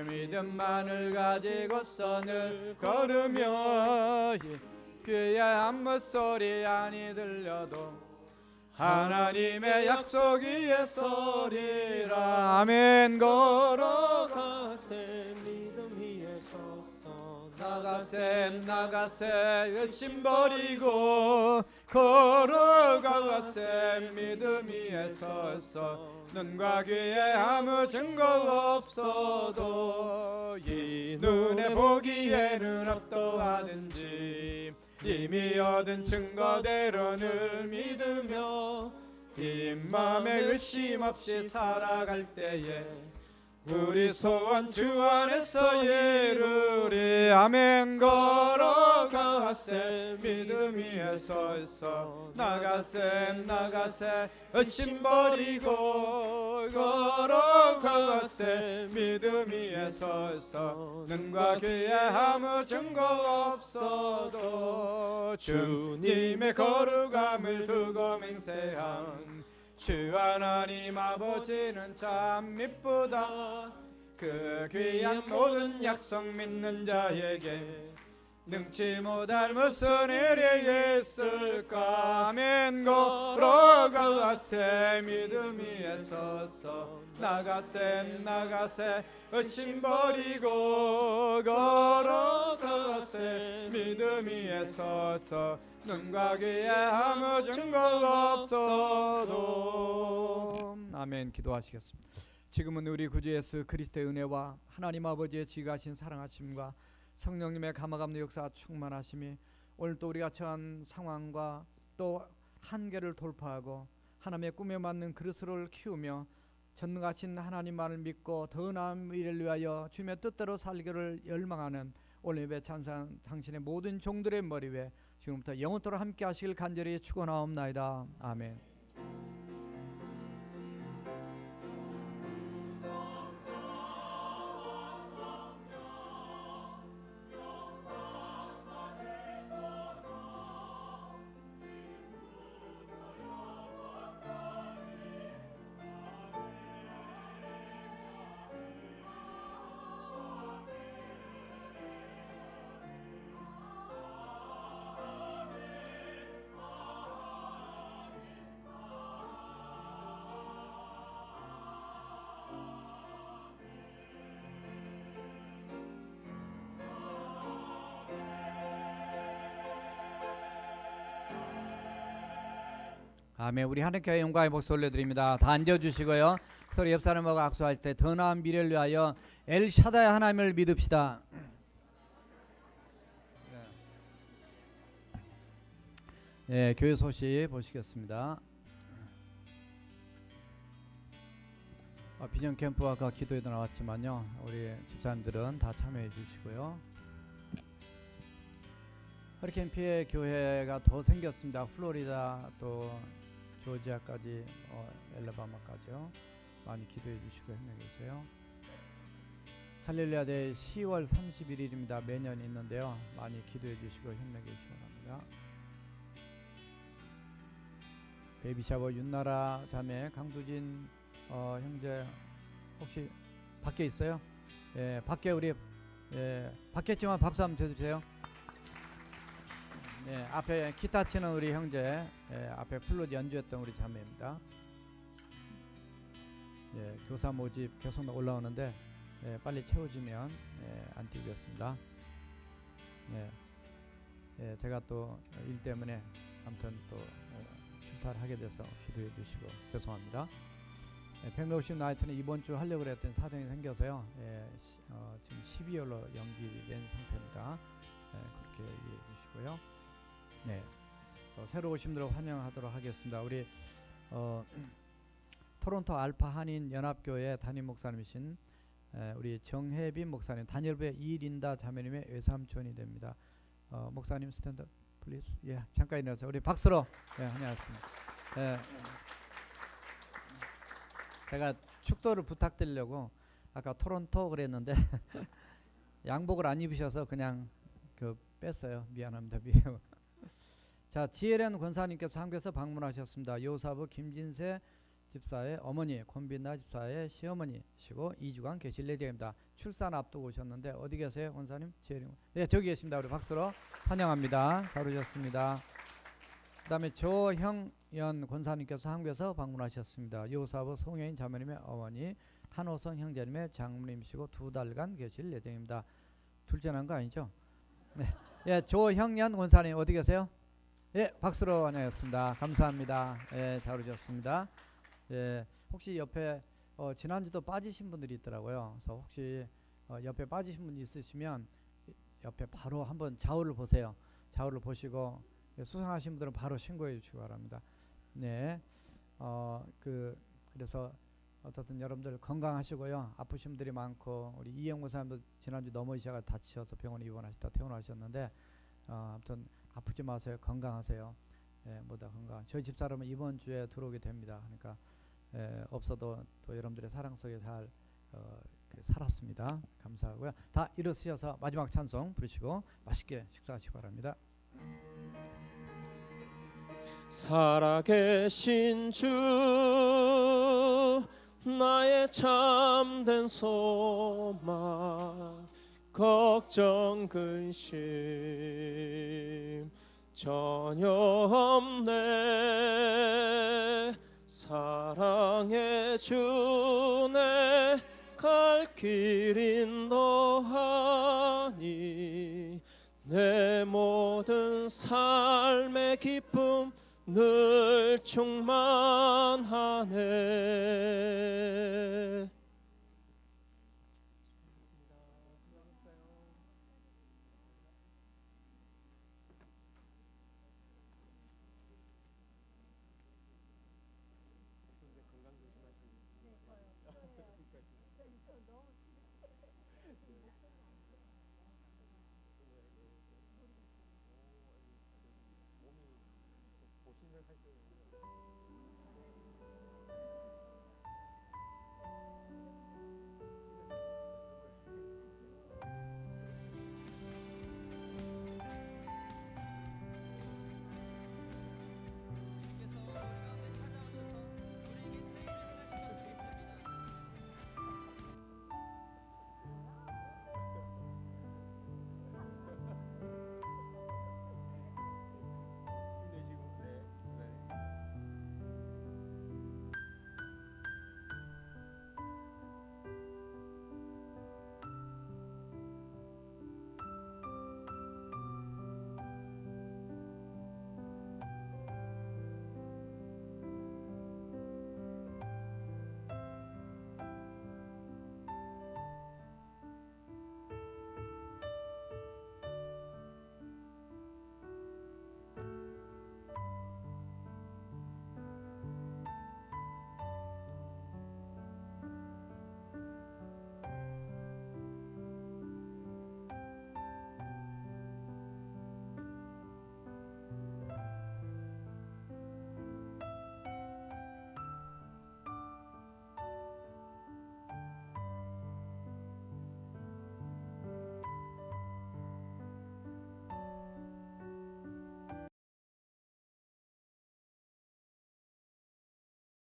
믿음만을 가지고서 늘 걸으며 귀에 아무 소리 아니 들려도 하나님의 약속 위에 서리라. 아멘. 걸어가세 믿음 위에 서서 나가세 의심 버리고 걸어가세 믿음 위에 서서 눈과 귀에 아무 증거 없어도 이 눈에 보기에는 어떠하든지 이미 얻은 증거대로 늘 믿으며 이 맘에 의심 없이 살아갈 때에 우리 소원 주 안에서 이루리. 아멘. 걸어가세 믿음 위에 서서 나가세 나가세 의심 버리고 걸어가세 믿음 위에 서서 눈과 귀에 아무 증거 없어도 주님의 거룩함을 두고 맹세한 주 하나님 아버지는 참 미쁘다. 그 귀한 모든 약속 믿는 자에게 능치 못할 무슨 일이 있을까. 아멘. 걸어가세 믿음 위에 서서 나가세 나가세 의심 버리고 걸어가세 믿음 위에 서서 눈과 귀에 아무 증거 없어도. 아멘. 기도하시겠습니다. 지금은 우리 구주 예수 그리스도의 은혜와 하나님 아버지의 지가신 사랑하심과 성령님의 감화감도 역사 충만하심이 오늘 또 우리가 처한 상황과 또 한계를 돌파하고 하나님의 꿈에 맞는 그리스도를 키우며 전능하신 하나님만을 믿고 더 나은 미래를 위하여 주님의 뜻대로 살기를 열망하는 오늘 예배 찬양 당신의 모든 종들의 머리 위에 지금부터 영원토록 함께 하시길 간절히 축원하옵나이다. 아멘. 아멘. 우리 하나님께 영광의 목소 올려드립니다. 다 앉아주시고요. 서로 옆 사람하고 악수할 때 더 나은 미래를 위하여 엘샤다의 하나님을 믿읍시다. 예, 교회 소식 보시겠습니다. 비전 캠프와 아까 기도에도 나왔지만요, 우리 집사님들은 다 참여해 주시고요. 허리케인 피해 교회가 더 생겼습니다. 플로리다 또 조지아까지 엘라바마까지요. 많이 기도해 주시고 협력해 주세요. 할렐루야 대회 10월 31일입니다. 매년 있는데요. 많이 기도해 주시고 협력해 주시기 바랍니다. 베이비샤워 윤나라 자매 강두진 형제 혹시 밖에 있어요? 예, 밖에 우리 밖에 있지만 박수 한번 쳐주세요. 네, 앞에 기타 치는 우리 형제, 앞에 플룻 연주했던 우리 자매입니다. 교사 모집 계속 올라오는데 빨리 채워지면 안 뛰겠습니다. 제가 또 일 때문에 아무튼 또 출타를 하게 돼서 기도해 주시고 죄송합니다. 백로십 나이트는 이번 주 하려고 했던 사정이 생겨서요. 지금 12월로 연기된 상태입니다. 그렇게 이해해 주시고요. 네, 새로 오신 분들 환영하도록 하겠습니다. 우리 토론토 알파 한인 연합교회 담임 목사님이신 우리 정혜빈 목사님, 다니엘부의 이린다 자매님의 외삼촌이 됩니다. 목사님 스탠드 플리즈. 예, 잠깐 일어나서 우리 박수로 환영하겠습니다. 제가 축도를 부탁드리려고 아까 토론토 그랬는데 양복을 안 입으셔서 그냥 뺐어요. 미안합니다. 자, 지혜련 권사님께서 한국에서 방문하셨습니다. 요사부 김진세 집사의 어머니, 권빈나 집사의 시어머니시고 2주간 계실 예정입니다. 출산 앞두고 오셨는데 어디 계세요, 권사님? 지혜련. 네, 저기 계십니다. 우리 박수로 환영합니다. 잘 오셨습니다. 그다음에 조형연 권사님께서 한국에서 방문하셨습니다. 요사부 송혜인 자매님의 어머니, 한호성 형제님의 장모님이시고 2달간 계실 예정입니다. 둘째 난 거 아니죠? 네. 예, 조형연 권사님 어디 계세요? 예, 박수로 환영했습니다. 감사합니다. 예, 잘 오셨습니다. 예, 혹시 옆에 지난주도 빠지신 분들이 있더라고요. 그래서 혹시 옆에 빠지신 분 있으시면 옆에 바로 한번 좌우를 보세요. 좌우를 보시고 수상하신 분들은 바로 신고해 주시기 바랍니다. 네, 그래서 어떻든 여러분들 건강하시고요. 아프신 분들이 많고 우리 이영 목사님도 지난주 넘어지셔가 다치셔서 병원에 입원하시다 퇴원하셨는데 아무튼 아프지 마세요. 건강하세요. 예, 모두 건강. 저희 집사람은 이번 주에 들어오게 됩니다. 그러니까 없어도 또 여러분들의 사랑 속에 잘 살았습니다. 감사하고요. 다 일어서셔서 마지막 찬송 부르시고 맛있게 식사하시기 바랍니다. 살아계신 주 나의 참된 소망 걱정 근심 전혀 없네 사랑의 주내 갈 길 인도하니 내 모든 삶의 기쁨 늘 충만하네. 보신을 할 때